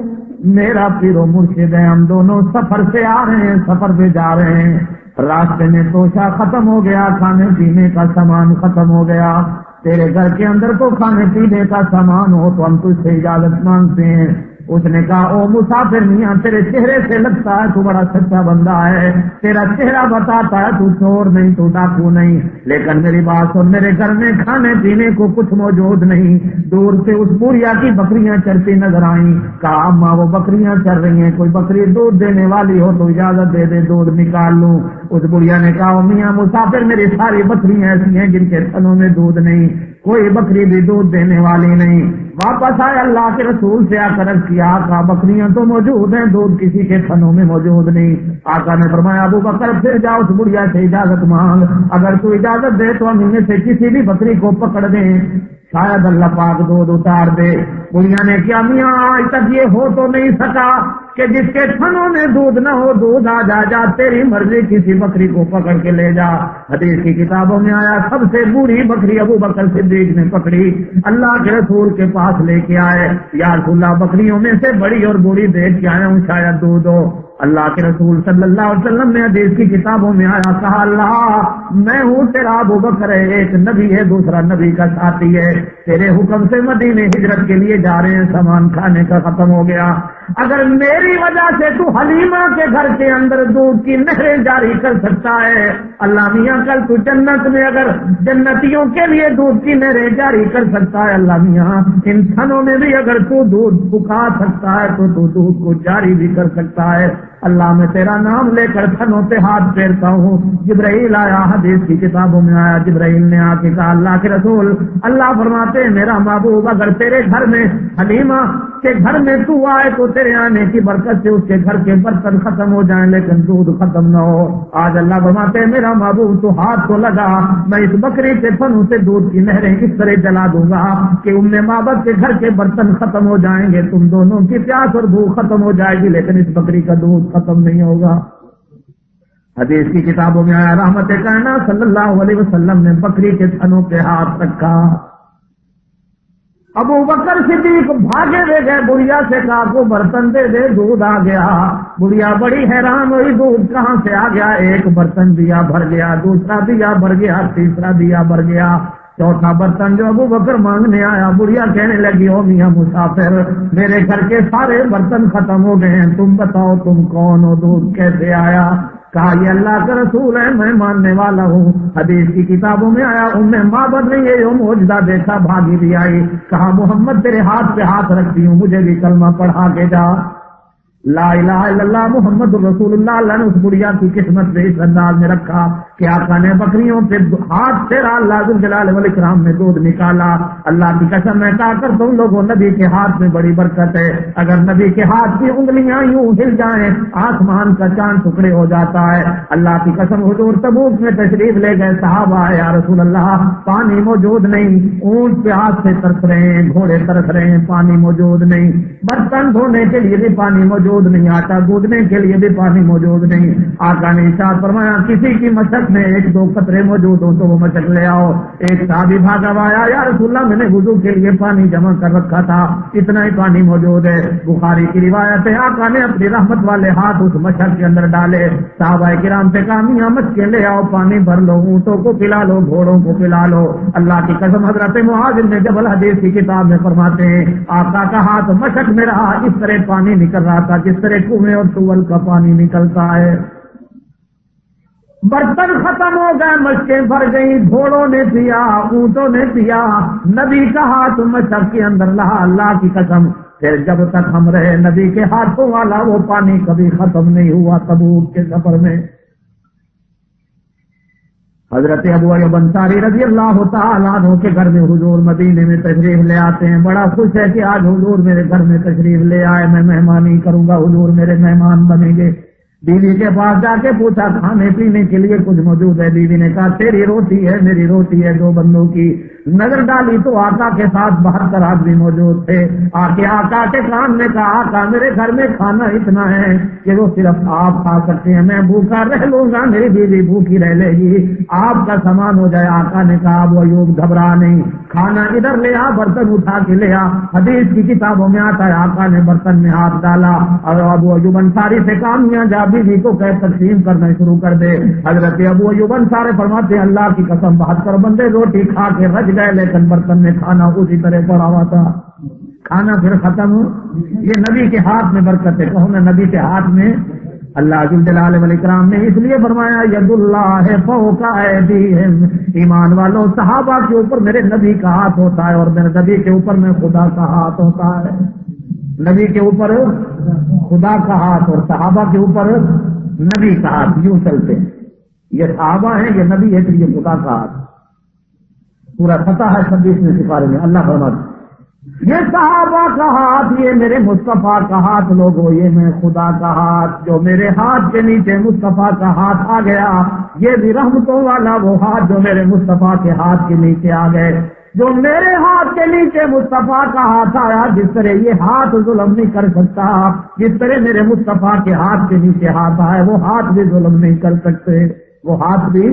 میرا پیر و مرشد ہے، ہم دونوں سفر سے آ رہے ہیں، سفر پہ جا رہے ہیں، راستے میں توشہ ختم ہو گیا، کھانے پینے کا سامان ختم ہو گیا، تیرے گھر کے اندر تو کھانے پینے کا سامان ہو تو ہم تجھ سے اجازت مانگتے ہیں۔ اس نے کہا او مسافر میاں، تیرے چہرے سے لگتا ہے تو بڑا سچا بندہ ہے، تیرا چہرہ بتاتا ہے تو چور نہیں، تو ڈاکو نہیں، لیکن میری بات سن، میرے گھر میں کھانے پینے کو کچھ موجود نہیں۔ دور سے اس بڑھیا کی بکریاں چرتی نظر آئیں، کہا اماں وہ بکریاں چر رہی ہیں، کوئی بکری دودھ دینے والی ہو تو اجازت دے دے، دودھ نکال لوں۔ اس بڑھیا نے کہا میاں مسافر، میری ساری بکریاں ایسی ہیں جن کے تھنوں میں دودھ نہیں، کوئی بکری بھی دودھ دینے والی نہیں۔ واپس آئے، اللہ کے رسول سے آ کر عرض کیا آقا بکریاں تو موجود ہیں، دودھ کسی کے تھنوں میں موجود نہیں۔ آقا نے فرمایا ابو بکر پھر جاؤ اس بڑھیا سے اجازت مانگ، اگر تو اجازت دے تو ہم ان میں سے کسی بھی بکری کو پکڑ دیں، شاید اللہ پاک دودھ اتار دے۔ بڑھیا نے کیا میاں آج تک یہ ہو تو نہیں سکا کہ جس کے تھنوں میں دودھ نہ ہو دودھ آ جا، تیری مرضی، کسی بکری کو پکڑ کے لے جا۔ حدیث کی کتابوں میں آیا سب سے بوڑھی بکری ابو بکر صدیق نے پکڑی، اللہ کے رسول کے پاس لے کے آئے، یا رسول اللہ بکریوں میں سے بڑی اور بوڑھی دیکھ کے آیا ہوں، شاید دودھ ہو۔ اللہ کے رسول صلی اللہ علیہ وسلم نے حدیث کی کتابوں میں آیا، کہا اللہ میں ہوں تیرا ابو بکر ہے، ایک نبی ہے دوسرا نبی کا ساتھی ہے، تیرے حکم سے مدینے ہجرت کے لیے جا رہے ہیں، سامان کھانے کا ختم ہو گیا، اگر میری وجہ سے تو حلیمہ کے گھر کے اندر دودھ کی نہریں جاری کر سکتا ہے، اللہ میاں کل تو جنت میں اگر جنتیوں کے لیے دودھ کی نہریں جاری کر سکتا ہے، اللہ میاں ان تھنوں میں بھی اگر تو دودھ پکا سکتا ہے تو دودھ کو جاری بھی کر سکتا ہے۔ اللہ میں تیرا نام لے کر تھنوں پہ ہاتھ پھیرتا ہوں۔ جبرائیل آیا، حدیث کی کتابوں میں آیا، جبرائیل نے آ کے کہا اللہ کے رسول، اللہ فرماتے ہیں میرا محبوب اگر تیرے گھر میں حلیمہ کے گھر میں تو آئے تو تیرے آنے کی برکت سے اس کے گھر کے برتن ختم ہو جائیں لیکن دودھ ختم نہ ہو۔ آج اللہ فرماتے ہیں میرا محبوب تو ہاتھ تو لگا، میں اس بکری کے تھنوں سے دودھ کی نہریں اس طرح جلا دوں گا کہ ام معبد کے گھر کے برتن ختم ہو جائیں گے، تم دونوں کی پیاس اور بھوک ختم ہو جائے گی لیکن اس بکری کا دودھ ختم نہیں ہوگا۔ حدیث کی کتابوں میں آیا رحمت کائنات صلی اللہ علیہ وسلم نے بکری کے تھنوں پہ ہاتھ رکھا، ابو بکر صدیق بھاگے دے گئے، بڑھیا سے کہا کو برتن دے دے، دودھ آ گیا۔ بڑھیا بڑی حیران ہوئی دودھ کہاں سے آ گیا، ایک برتن دیا بھر گیا، دوسرا دیا بھر گیا، تیسرا دیا بھر گیا، چوتھا برتن جو ابو بکر مانگنے آیا، بڑھیا کہنے لگی او میاں مسافر میرے گھر کے سارے برتن ختم ہو گئے ہیں، تم بتاؤ تم کون ہو، دودھ کیسے آیا؟ کہا یہ اللہ کا رسول ہے، میں ماننے والا ہوں۔ حدیث کی کتابوں میں آیا ام معبد نے یہ معجزہ دیکھا، بھاگی بھی آئی، کہا محمد تیرے ہاتھ پہ ہاتھ رکھتی ہوں، مجھے بھی کلمہ پڑھا کے جا، لا الہ الا اللہ محمد رسول اللہ۔ اللہ نے اس بڑھیا کی قسمت سے اس انداز میں رکھا کہ آقا نے بکریوں پہ ہاتھ پھیرا، اللہ ذو الجلال والاکرام نے دودھ نکالا۔ اللہ کی قسم میں کہا کر تم لوگوں نبی کے ہاتھ میں بڑی برکت ہے، اگر نبی کے ہاتھ کی انگلیاں یوں ہل جائیں آسمان کا چاند ٹکڑے ہو جاتا ہے۔ اللہ کی قسم حضور تبوک میں تشریف لے گئے، صحابہ یا رسول اللہ پانی موجود نہیں، اونٹ پیاس سے ترس رہے ہیں، گھوڑے ترس رہے ہیں، پانی موجود نہیں، برتن دھونے کے لیے بھی پانی موجود نہیں، آٹا گوندنے کے لیے بھی پانی موجود نہیں۔ آقا نے ارشاد فرمایا کسی کی مشق میں ایک دو قطرے موجود ہو تو وہ مشق لے آؤ۔ ایک صحابی بھاگا آیا، یا رسول اللہ میں نے وضو کے لیے پانی جمع کر رکھا تھا، اتنا ہی پانی موجود ہے۔ بخاری کی روایت ہے آقا نے اپنی رحمت والے ہاتھ اس مشق کے اندر ڈالے، صحابہ کرام سے کہا میاں مچ کے لے آؤ، پانی بھر لو، اونٹوں کو پلا لو، گھوڑوں کو پلا لو۔ اللہ کی قسم حضرت معاذ بن جبل حدیث کی کتاب میں فرماتے ہیں آقا کا ہاتھ مشق میں رہا، اس طرح پانی نکل رہا تھا جس طرح کنویں اور ٹول کا پانی نکلتا ہے۔ برتن ختم ہو گئے، مشکیں بھر گئی، گھوڑوں نے پیا، اونٹوں نے پیا، نبی کا ہاتھ مشق کے اندر رہا۔ اللہ کی قسم پھر جب تک ہم رہے نبی کے ہاتھوں والا وہ پانی کبھی ختم نہیں ہوا۔ تبوک کے سفر میں حضرت ابو ایوب انصاری رضی اللہ تعالیٰ عنہ کے گھر میں حضور مدینے میں تشریف لے آتے ہیں. بڑا خوش ہے کہ آج حضور میرے گھر میں تشریف لے آئے, میں مہمانی کروں گا, حضور میرے مہمان بنیں گے. بیوی کے پاس جا کے پوچھا کھانے پینے کے لیے کچھ موجود ہے؟ بیوی نے کہا تیری روٹی ہے, میری روٹی ہے, دو بندوں کی. نظر ڈالی تو آقا کے ساتھ 72 آدمی موجود تھے. آقا کے کان میں کہا آقا میرے گھر میں کھانا اتنا ہے کہ وہ صرف آپ کھا سکتے ہیں, میں بھوکا رہ لوں گا, میری بیوی بھوکی رہ لے گی, آپ کا سامان ہو جائے. آقا نے کہا ابو ایوب گھبرا نہیں, کھانا ادھر لے آ, برتن اٹھا کے لے آ. حدیث کی کتابوں میں آتا ہے آقا نے برتن میں ہاتھ ڈالا اور ابو ایوب انصاری سے کام لیا, جا بیوی کو کہ تقسیم کرنا شروع کر دے. حضرت ابو ایوب انصاری فرماتے ہیں اللہ کی قسم 72 بندے روٹی کھا کے رج گئے, لیکن برتن میں کھانا اسی طرح پڑا ہوا تھا. کھانا پھر ختم. یہ نبی کے ہاتھ میں برکت ہے. کہو نا نبی کے ہاتھ میں. اللہ ذو الجلال والاکرام نے اس لیے فرمایا ید اللہ فوق ایدیہم, ایمان والوں صحابہ کے اوپر میرے نبی کا ہاتھ ہوتا ہے اور میرے نبی کے اوپر میں خدا کا ہاتھ ہوتا ہے. نبی کے اوپر خدا کا ہاتھ اور صحابہ کے اوپر نبی کا ہاتھ, یوں چلتے ہیں. یہ صحابہ ہیں, یہ نبی ہے, پھر یہ خدا کا ہاتھ. پورا فتح ہے 26ویں سپارے میں. اللہ فرماتا یہ صحابہ کا ہاتھ, یہ میرے مصطفیٰ کا ہاتھ. لوگوں یہ میں خدا کا ہاتھ, جو میرے ہاتھ کے نیچے مصطفیٰ کا ہاتھ آ گیا, یہ بھی رحمتوں والا وہ ہاتھ جو میرے مصطفیٰ کے ہاتھ کے نیچے آ گئے. جو میرے ہاتھ کے نیچے مصطفیٰ کا ہاتھ آیا, جس طرح یہ ہاتھ ظلم نہیں کر سکتا, جس طرح میرے مصطفیٰ کے ہاتھ کے نیچے ہاتھ آئے وہ ہاتھ بھی ظلم نہیں کر سکتے. وہ ہاتھ بھی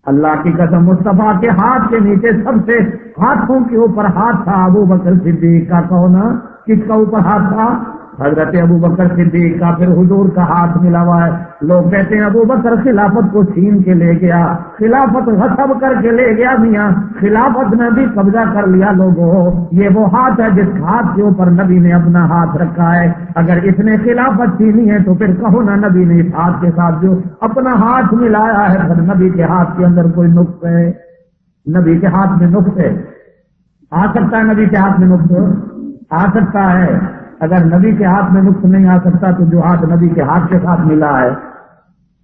اللہ کی قسم مصطفیٰ کے ہاتھ کے نیچے سب سے ہاتھوں کے اوپر ہاتھ تھا ابو بکر صدیق کا. کون, کس کا اوپر ہاتھ تھا؟ حضرت ابو بکر صدیق کا. پھر حضور کا ہاتھ ملا ہوا ہے. لوگ کہتے ہیں ابو بکر خلافت کو چھین کے لے گیا, خلافت غصب کر کے لے گیا. میاں خلافت نے بھی قبضہ کر لیا. لوگوں یہ وہ ہاتھ ہے جس ہاتھ کے اوپر نبی نے اپنا ہاتھ رکھا ہے. اگر اس نے خلافت چھینی ہے تو پھر کہو نا نبی نے اس ہاتھ کے ساتھ جو اپنا ہاتھ ملایا ہے, پھر نبی کے ہاتھ کے اندر کوئی نقص ہے؟ نبی کے ہاتھ میں نقص ہے؟ آ سکتا ہے نبی کے ہاتھ میں نقص آ سکتا ہے. اگر نبی کے ہاتھ میں نقص نہیں آ سکتا تو جو ہاتھ نبی کے ہاتھ کے ساتھ ملا ہے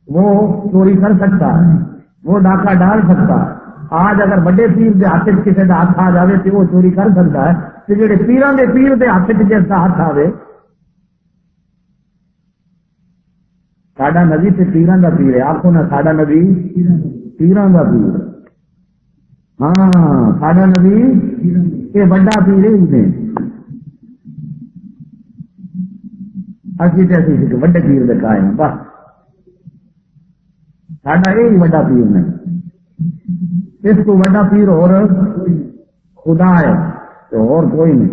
وہ چوری کر سکتا ہے, وہ ڈاکہ ڈال سکتا ہے. آج اگر بڑے پیر دے ہاتھ کسی کا ہاتھ آ جائے تو وہ چوری کر سکتا ہے. تو جڑے پیران دے پیر دے ہاتھ جیسا ہاتھ آئے, ساڈا نبی تے پیران دا پیر ہے. آخو نا ساڈا نبی پیران دا پیر. ہاں ساڈا نبی یہ بڑا پیر ہے. اسی سے وڈے پیر دکھا ہے, بس ساڈا یہ بڑا پیر نہیں. اس کو بڑا پیر اور خدا ہے تو اور کوئی نہیں.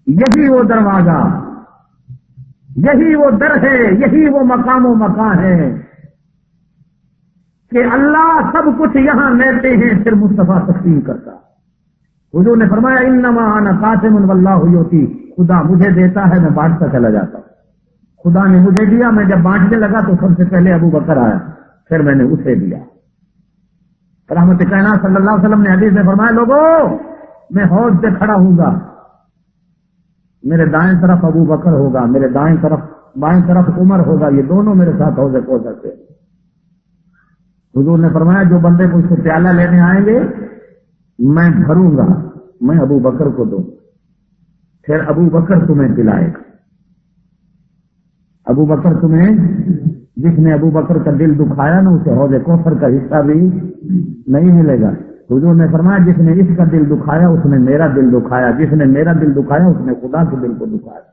یہی وہ دروازہ, یہی وہ در ہے, یہی وہ مقام و مکان ہے کہ اللہ سب کچھ یہاں لیتے ہیں, پھر مصطفیٰ تقسیم کرتا. حضور نے فرمایا انما انا قاسم واللہ یؤتی, خدا مجھے دیتا ہے میں بانٹتا چلا جاتا ہوں. خدا نے مجھے دیا, میں جب بانٹنے لگا تو سب سے پہلے ابو بکر آیا, پھر میں نے اسے دیا. رحمت کائنات صلی اللہ علیہ وسلم نے حدیث میں فرمایا لوگوں میں حوض سے کھڑا ہوں گا, میرے دائیں طرف ابو بکر ہوگا, میرے دائیں طرف بائیں طرف عمر ہوگا, یہ دونوں میرے ساتھ حوض پہنچ سکتے. حضور نے فرمایا جو بندے مجھ سے پیالہ لینے آئیں گے میں بھروں گا, میں ابو بکر کو دوں, پھر ابو بکر تمہیں پلائے گا. ابو بکر تمہیں, جس نے ابو بکر کا دل دکھایا نا اسے حوض کوثر کا حصہ بھی نہیں ملے گا. حضور نے فرمایا جس نے اس کا دل دکھایا اس نے میرا دل دکھایا, جس نے میرا دل دکھایا اس نے خدا کے دل کو دکھایا.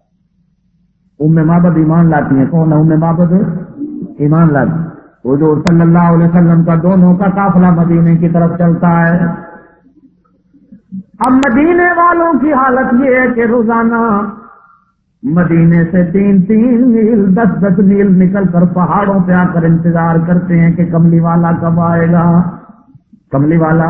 ام معبد ایمان لاتی ہیں, کون ام معبد ایمان لاتی. حضور صلی اللہ علیہ وسلم کا دونوں کا قافلہ مدینے کی طرف چلتا ہے. اب مدینے والوں کی حالت یہ ہے کہ روزانہ مدینے سے 3-3 میل 10-10 میل نکل کر پہاڑوں پہ آ کر انتظار کرتے ہیں کہ کملی والا کب آئے گا. کملی والا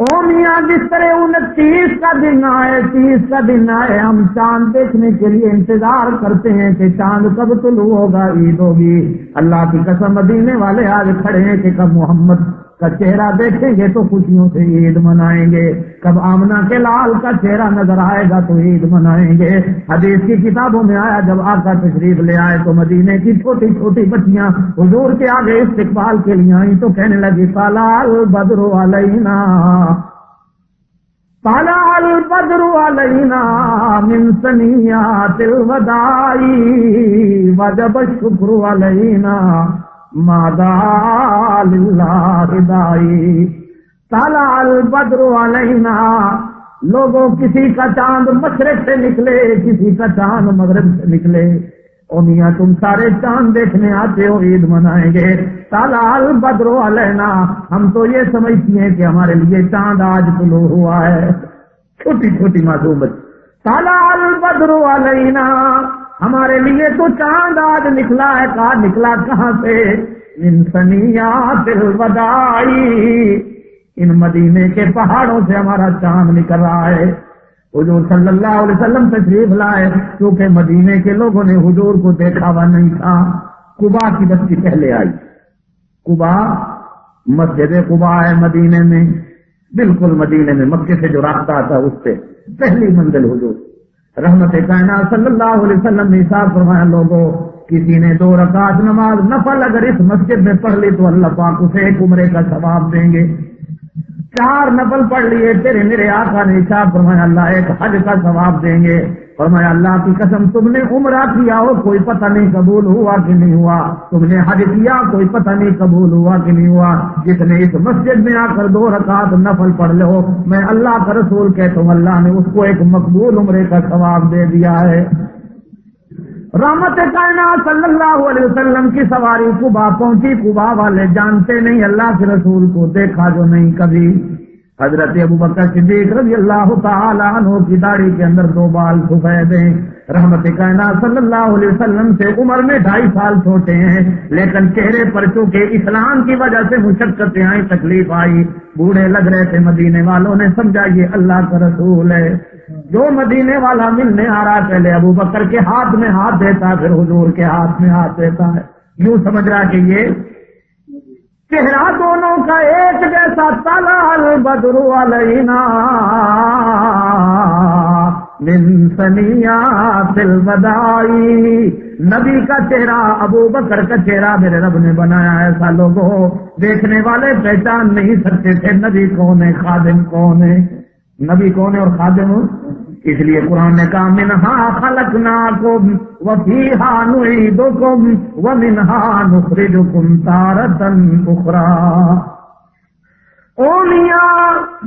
او میاں جس طرح 29 کا دن آئے 30 کا دن آئے, ہم چاند دیکھنے کے لیے انتظار کرتے ہیں کہ چاند کب طلوع ہوگا, عید ہوگی. اللہ کی قسم مدینے والے آج کھڑے ہیں کہ کب محمد کا چہرہ دیکھیں گے تو خوشیوں سے عید منائیں گے، کب آمنہ کے لال کا چہرہ نظر آئے گا تو عید منائیں گے۔ حدیث کی کتابوں میں آیا جب آقا تشریف لے آئے تو مدینے کی چھوٹی چھوٹی بچیاں حضور کے آگے استقبال کے لیے آئیں تو کہنے لگی طلع البدر علینا، طلع البدر علینا من ثنیات الوداع وجب الشکر علینا ما دعا للہ داعی۔ طلع البدر علینا، لوگوں کسی کا چاند مشرق سے نکلے، کسی کا چاند مغرب سے نکلے، او میاں تم سارے چاند دیکھنے آتے ہو، عید منائیں گے۔ طلع البدر علینا، ہم تو یہ سمجھتی ہیں کہ ہمارے لیے چاند آج طلوع ہوا ہے، چھوٹی چھوٹی معصوم بچی۔ طلع البدر علینا، ہمارے لیے تو چاند آج نکلا ہے، کہاں نکلا کہاں سے؟ من ثنیات الوداع، ان مدینے کے پہاڑوں سے ہمارا چاند نکل رہا ہے۔ حضور صلی اللہ علیہ وسلم تشریف لائے، کیونکہ مدینے کے لوگوں نے حضور کو دیکھا ہوا نہیں تھا۔ قباء کی بستی پہلے آئی، قباء مسجد قباء ہے مدینے میں، بالکل مدینے میں مکے سے جو راستہ تھا اس سے پہلی منزل حضور رحمت کائنات صلی اللہ علیہ وسلم نے ارشاد فرمایا، لوگوں کسی نے 2 رکعت نماز نفل اگر اس مسجد میں پڑھ لی تو اللہ پاک اسے ایک عمرے کا ثواب دیں گے۔ 4 نفل پڑھ لیے تیرے میرے آقا نے ارشاد فرمایا اللہ ایک حج کا ثواب دیں گے۔ فرمایا اللہ کی قسم تم نے عمرہ کیا ہو کوئی پتہ نہیں قبول ہوا کہ نہیں ہوا، تم نے حج کیا کوئی پتہ نہیں قبول ہوا کہ نہیں ہوا، جس نے اس مسجد میں آ کر 2 رکعت نفل پڑھ لو، میں اللہ کا رسول کہتا ہوں اللہ نے اس کو ایک مقبول عمرے کا ثواب دے دیا ہے۔ رحمت کائنات صلی اللہ علیہ وسلم کی سواری قباء پہنچی، قباء والے جانتے نہیں اللہ کے رسول کو، دیکھا جو نہیں کبھی۔ حضرت ابوبکر صدیق رضی اللہ تعالی عنہ کی داڑھی کے اندر 2 بال سفید ہیں، رحمت کائنات صلی اللہ علیہ وسلم سے عمر میں 2.5 سال چھوٹے ہیں، لیکن چہرے پر چونکہ اسلام کی وجہ سے مشقتیں آئی، تکلیف آئی، بوڑھے لگ رہے تھے، مدینے والوں نے سمجھا یہ اللہ کا رسول ہے۔ جو مدینے والا ملنے آ رہا پہلے ابوبکر کے ہاتھ میں ہاتھ دیتا پھر حضور کے ہاتھ میں ہاتھ دیتا ہے، یوں سمجھ رہا کہ یہ چہرہ دونوں کا ایک جیسا۔ طلع البدر علینا من ثنیات الوداع، نبی کا چہرہ ابوبکر کا چہرہ میرے رب نے بنایا ایسا لوگوں دیکھنے والے پہچان نہیں سکتے تھے نبی کون ہے خادم کون ہے، نبی کون ہے اور خادم، اس لیے قرآن نے کہا منہا خلقناکم وفیہا نعیدکم ومنہا نخرجکم تارۃ اخری۔ او میاں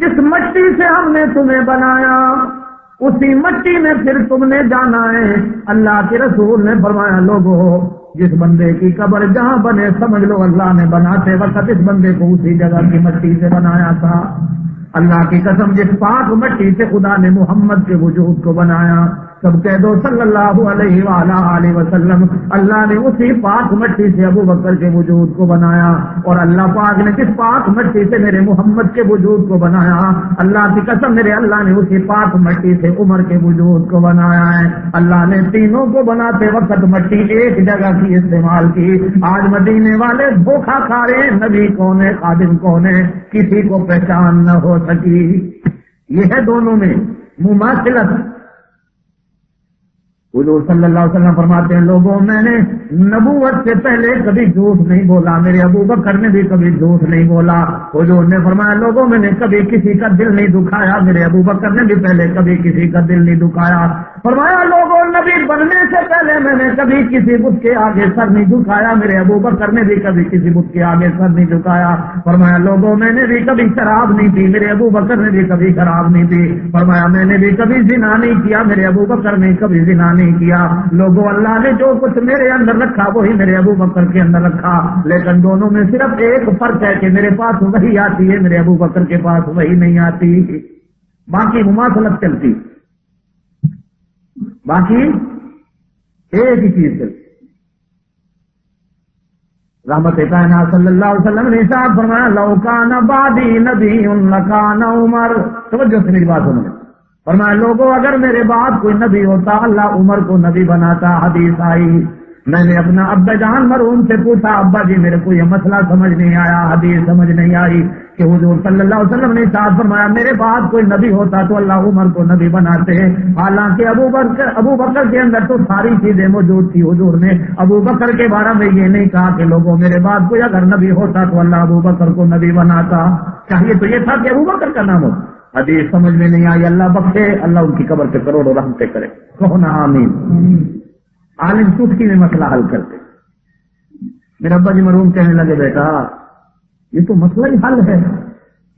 جس مٹی سے ہم نے تمہیں بنایا اسی مٹی میں پھر تم نے جانا ہے۔ اللہ کے رسول نے فرمایا لوگوں جس بندے کی قبر جہاں بنے سمجھ لو اللہ نے بناتے وقت اس بندے کو اسی جگہ کی مٹی سے بنایا تھا۔ اللہ کی قسم جس پاک مٹی سے خدا نے محمد کے وجود کو بنایا، سب کہہ دو صلی اللہ علیہ وآلہ وسلم، اللہ نے اسی پاک مٹی سے ابو بکر کے وجود کو بنایا، اور اللہ پاک نے جس پاک مٹی سے میرے محمد کے وجود کو بنایا، اللہ کی قسم میرے اللہ نے اسی پاک مٹی سے عمر کے وجود کو بنایا ہے۔ اللہ نے تینوں کو بناتے وقت مٹی ایک جگہ کی استعمال کی۔ آج مدینے والے دھوکھا کھا رہے ہیں، نبی کون ہے خادم کون ہے کسی کو پہچان نہ ہو سکی۔ یہ ہے دونوں میں مماثلت۔ حضور صلی اللہ علیہ وسلم فرماتے ہیں لوگوں میں نے نبوت سے پہلے کبھی جھوٹ نہیں بولا، میرے ابو بکر نے بھی کبھی جھوٹ نہیں بولا۔ حضور نے فرمایا لوگوں میں نے کبھی کسی کا دل نہیں دکھایا، میرے ابو بکر نے بھی پہلے کبھی کسی کا دل نہیں دکھایا۔ فرمایا لوگوں نبی بننے سے پہلے میں نے کبھی کسی بت کے آگے سر نہیں جھکایا، میرے ابو بکر نے بھی کبھی کسی بت کے آگے سر نہیں جھکایا۔ فرمایا لوگوں میں نے بھی کبھی شراب نہیں پی، میرے ابو بکر نے بھی کبھی شراب نہیں پی۔ فرمایا میں نے بھی کبھی زنا نہیں کیا، میرے ابو بکر نے کبھی زنا نہیں کیا۔ لوگوں اللہ نے جو کچھ میرے اندر رکھا وہی میرے ابو بکر کے اندر رکھا، لیکن دونوں میں صرف ایک فرق ہے کہ میرے پاس وہی آتی ہے، میرے ابو بکر کے پاس وہی نہیں آتی، باقی مماثلت چلتی، باقی ایک ہی چیز چلتی۔ رحمت کائنات صلی اللہ علیہ وسلم نے ارشاد فرمایا لو کان بعدی نبی لکان عمر۔ توجہ سے میری بات سنو۔ فرمایا لوگوں اگر میرے بعد کوئی نبی ہوتا اللہ عمر کو نبی بناتا۔ حدیث آئی میں نے اپنا ابا جان مرحوم سے پوچھا، ابا جی میرے کو یہ مسئلہ سمجھ نہیں آیا، حدیث سمجھ نہیں آئی کہ حضور صلی اللہ علیہ وسلم نے ارشاد فرمایا میرے بعد کوئی نبی ہوتا تو اللہ عمر کو نبی بناتے ہیں، حالانکہ ابو بکر کے اندر تو ساری چیزیں موجود تھی۔ حضور نے ابو بکر کے بارے میں یہ نہیں کہا کہ لوگوں میرے بعد کوئی اگر نبی ہوتا تو اللہ ابو بکر کو نبی بناتا، چاہیے تو یہ تھا کہ ابو بکر کا نام ہو۔ حدیث سمجھ میں نہیں آئی، اللہ بخشے، اللہ ان کی قبر پہ کروڑوں رحمتیں کرے، کہو نا آمین۔ عالم چٹکی میں مسئلہ حل کرتے۔ میرا ابا جی مرحوم کہنے لگے بیٹا یہ تو مسئلہ ہی حل ہے،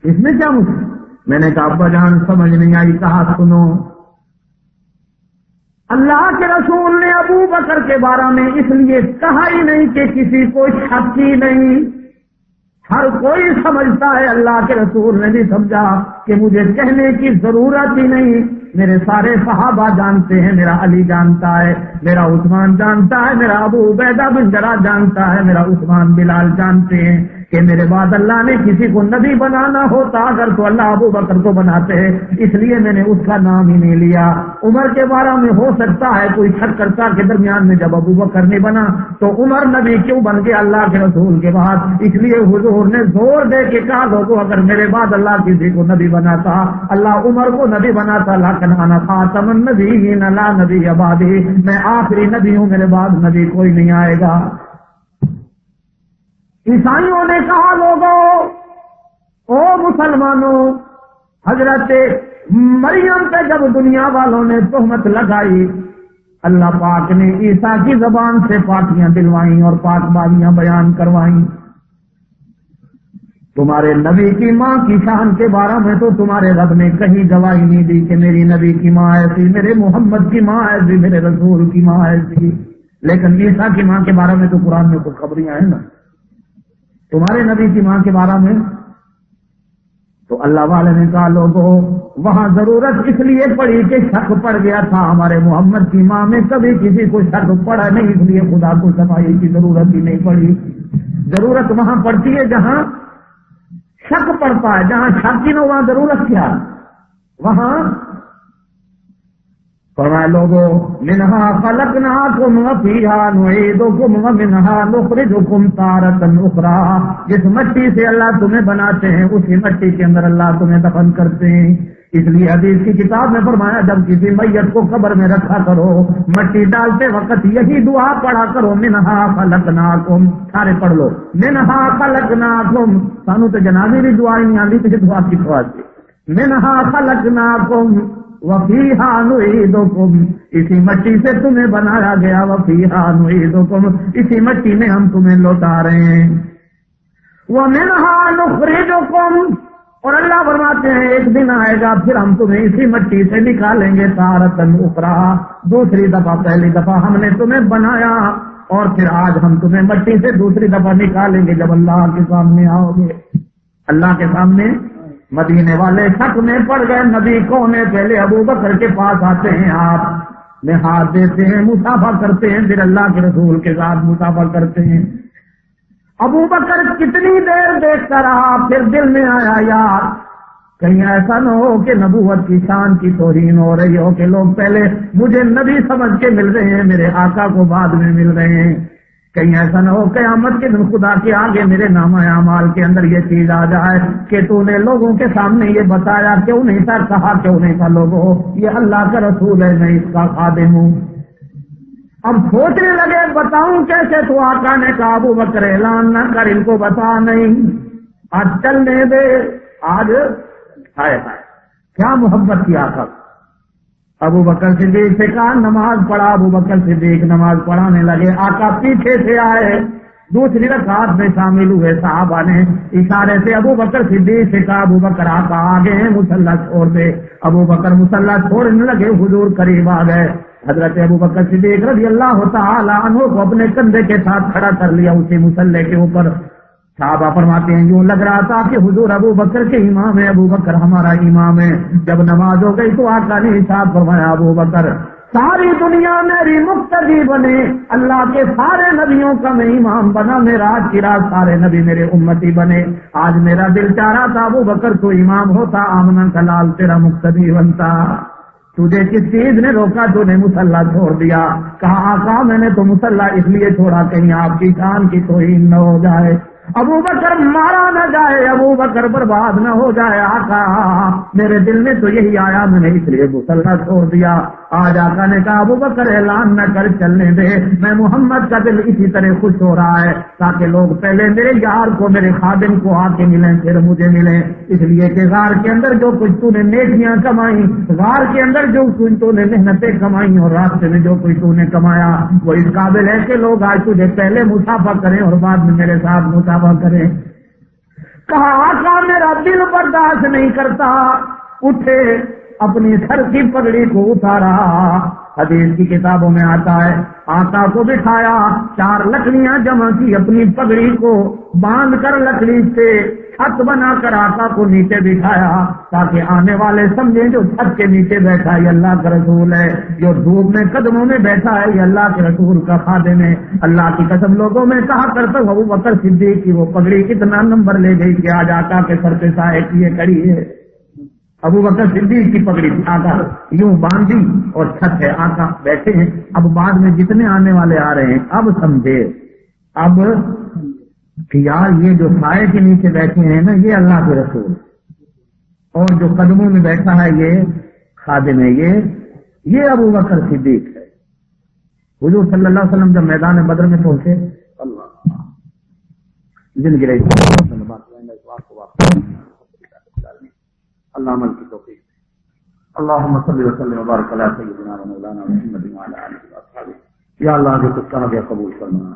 اس میں کیا مشکل؟ میں نے کہا ابا جان سمجھ نہیں آئی، کہا سنو، اللہ کے رسول نے ابو بکر کے بارے میں اس لیے کہا ہی نہیں کہ کسی کو شک ہی نہیں، ہر کوئی سمجھتا ہے، اللہ کے رسول نے بھی سمجھا کہ مجھے کہنے کی ضرورت ہی نہیں، میرے سارے صحابہ جانتے ہیں، میرا علی جانتا ہے، میرا عثمان جانتا ہے، میرا ابو عبیدہ بن جراح جانتا ہے، میرا عثمان بلال جانتے ہیں کہ میرے بعد اللہ نے کسی کو نبی بنانا ہوتا اگر تو اللہ ابو بکر کو بناتے ہیں، اس لیے میں نے اس کا نام ہی نہیں لیا۔ عمر کے بارے میں ہو سکتا ہے کوئی شک کرتا کے درمیان میں جب ابو بکر نہیں بنا تو عمر نبی کیوں بن گیا اللہ کے رسول کے بعد، اس لیے حضور نے زور دے کے کہا لوگوں اگر میرے بعد اللہ کسی کو نبی بناتا اللہ عمر کو نبی بناتا، لیکن انا خاتم النبیین لا نبی بعدی، میں آخری نبی ہوں، میرے بعد نبی کوئی نہیں آئے گا۔ عیسائیوں نے کہا لوگوں او مسلمانوں، حضرت مریم پہ جب دنیا والوں نے تہمت لگائی، اللہ پاک نے عیسیٰ کی زبان سے پاکیاں دلوائیں اور پاک بازیاں بیان کروائیں۔ تمہارے نبی کی ماں کی شان کے بارے میں تو تمہارے رب نے کہیں گواہی نہیں دی کہ میری نبی کی ماں ایسی، میرے محمد کی ماں ایسی، میرے رسول کی ماں ایسی، لیکن عیسیٰ کی ماں کے بارے میں تو قرآن میں کچھ خبریاں ہیں نا، تمہارے نبی کی ماں کے بارے میں تو اللہ والے نے کہا لوگوں وہاں ضرورت اس لیے پڑی کہ شک پڑ گیا تھا، ہمارے محمد کی ماں میں کبھی کسی کو شک پڑا نہیں، اس لیے خدا کو صفائی کی ضرورت ہی نہیں پڑی۔ ضرورت وہاں پڑتی ہے جہاں شک پڑتا ہے، جہاں شک کی نہ وہاں ضرورت کیا، وہاں فرمایا لوگوں منہا خلقناکم وفیہا نعیدکم ومنہا نخرجکم تارۃ اخری، جس مٹی سے اللہ تمہیں بناتے ہیں اسی مٹی کے اندر اللہ تمہیں دفن کرتے ہیں۔ اس لیے حدیث کی کتاب میں فرمایا جب کسی میت کو قبر میں رکھا کرو مٹی ڈالتے وقت یہی دعا پڑھا کرو منہا خلقناکم، سارے پڑھ لو منہا خلقناکم، سانو تو جنازے بھی دعا نہیں آتی تو دعا کی خواہش منہا خلقناکم وفیہا نعیدکم، اسی مٹی سے تمہیں بنایا گیا، وفیہا نعیدکم، اسی مٹی میں ہم تمہیں لوٹا رہے ہیں، ومنہا نخرجکم، اور اللہ فرماتے ہیں ایک دن آئے گا پھر ہم تمہیں اسی مٹی سے نکالیں گے تارۃ اخری، دوسری دفعہ، پہلی دفعہ ہم نے تمہیں بنایا اور پھر آج ہم تمہیں مٹی سے دوسری دفعہ نکالیں گے جب اللہ کے سامنے آؤ گے۔ اللہ کے سامنے مدینے والے شک میں پڑ گئے، نبی کون ہے؟ پہلے ابو بکر کے پاس آتے ہیں، آپ میں ہاتھ دیتے ہیں، مصافحہ کرتے ہیں، پھر اللہ کے رسول کے ساتھ مصافحہ کرتے ہیں۔ ابو بکر کتنی دیر دیکھتا رہا، پھر دل میں آیا یار کہیں ایسا نہ ہو کہ نبوت کی شان کی توہین ہو رہی ہو کہ لوگ پہلے مجھے نبی سمجھ کے مل رہے ہیں، میرے آقا کو بعد میں مل رہے ہیں، کہیں ایسا نہ ہو قیامت کے دن خدا کے آگے میرے نامہ اعمال کے اندر یہ چیز آ جائے کہ تو نے لوگوں کے سامنے یہ بتایا کیوں نہیں تھا، کہا کیوں نہیں تھا لوگوں یہ اللہ کا رسول ہے، میں اس کا خادم ہوں۔ اب سوچنے لگے بتاؤں کیسے، تو آقا نے کہا ابو بکر اعلان نہ کر، ان کو بتا نہیں، آج چلنے دے، آج ہائے ہائے کیا محبت کی آقا۔ ابو بکر صدیق سے کہا نماز پڑھا، ابو بکر صدیق نماز پڑھانے لگے، آقا پیچھے سے آئے، دوسری رکعت میں شامل ہوئے، صحابہ نے اشارے سے ابو بکر صدیق سے کہا ابو بکر آقا آگے ہیں، مصلی چھوڑ دے۔ ابو بکر مصلی چھوڑنے لگے، حضور قریب آ گئے، حضرت ابو بکر صدیق رضی اللہ تعالی عنہ کو اپنے کندھے کے ساتھ کھڑا کر لیا اسی مصلی کے اوپر۔ صحابہ فرماتے ہیں یوں لگ رہا تھا کہ حضور ابو بکر کے امام ہے، ابو بکر ہمارا امام ہے۔ جب نماز ہو گئی تو آقا نے ارشاد فرمایا ابو بکر ساری دنیا میری مقتدی بنے، اللہ کے سارے نبیوں کا میں امام بنا، میرا آج کی رات سارے نبی میرے امتی بنے۔ آج میرا دل چاہ رہا تھا ابو بکر تو امام ہوتا، آمنہ کا لال تیرا مقتدی بنتا۔ تجھے کس چیز نے روکا؟ تو نے مصلی چھوڑ دیا. کہا آقا میں نے تو مصلی اس لیے چھوڑا کہیں آپ کی شان کی توہین نہ ہو جائے، ابو بکر مارا نہ جائے، ابو بکر برباد نہ ہو جائے. آقا میرے دل میں تو یہی آیا، میں نے اس لیے مصلی چھوڑ دیا. آج آقا نے کہا ابو بکر اعلان نہ کر، چلنے دے. میں محمد کا دل اسی طرح خوش ہو رہا ہے تاکہ لوگ پہلے میرے یار کو، میرے خادم کو آ کے ملیں، پھر مجھے ملیں. اس لیے کہ غار کے اندر جو کچھ تو نے نیکیاں کمائی، غار کے اندر جو کچھ تو نے محنتیں کمائی اور راستے میں جو کچھ تو نے کمایا، وہ اس قابل ہے کہ لوگ آج تجھے پہلے مصافحہ کریں اور بعد میں میرے ساتھ مصافحہ کریں. کہا آقا میرا دل برداشت نہیں کرتا. اٹھے، اپنی سر کی پگڑی کو اتارا. حدیث کی کتابوں میں آتا ہے آقا کو بٹھایا، 4 لکڑیاں جمع کی، اپنی پگڑی کو باندھ کر لکڑی سے چھت بنا کر آقا کو نیچے بٹھایا تاکہ آنے والے سمجھیں جو چھت کے نیچے بیٹھا ہے یہ اللہ کا رسول ہے، جو دھوپ میں قدموں میں بیٹھا ہے یہ اللہ کے رسول کا خادم ہے. اللہ کی قسم لوگوں میں کہا کرتا ہوں ابو بکر صدیق کی وہ پگڑی کتنا نمبر لے گئی کہ آج آقا کے سر پہ سائے کیے کڑی ہے. ابو بکر صدیق کی پگڑی آقا یوں باندھی اور چھت ہے، آقا بیٹھے ہیں. اب بعد میں جتنے آنے والے آ رہے ہیں اب سمجھے، اب کہ یار یہ جو سائے کے نیچے بیٹھے ہیں نا یہ اللہ کے رسول، اور جو قدموں میں بیٹھا ہے یہ خادم ہے، یہ ابو بکر صدیق ہے. حضور صلی اللہ علیہ وسلم جب میدان بدر میں پہنچے، اللہ زندگی رہی اللہ عمل کی توفیق. اللهم صل وسلم وبارك على سيدنا مولانا محمد وعلى اله وصحبه. یا اللہ جو کچھ کہا گیا قبول فرما.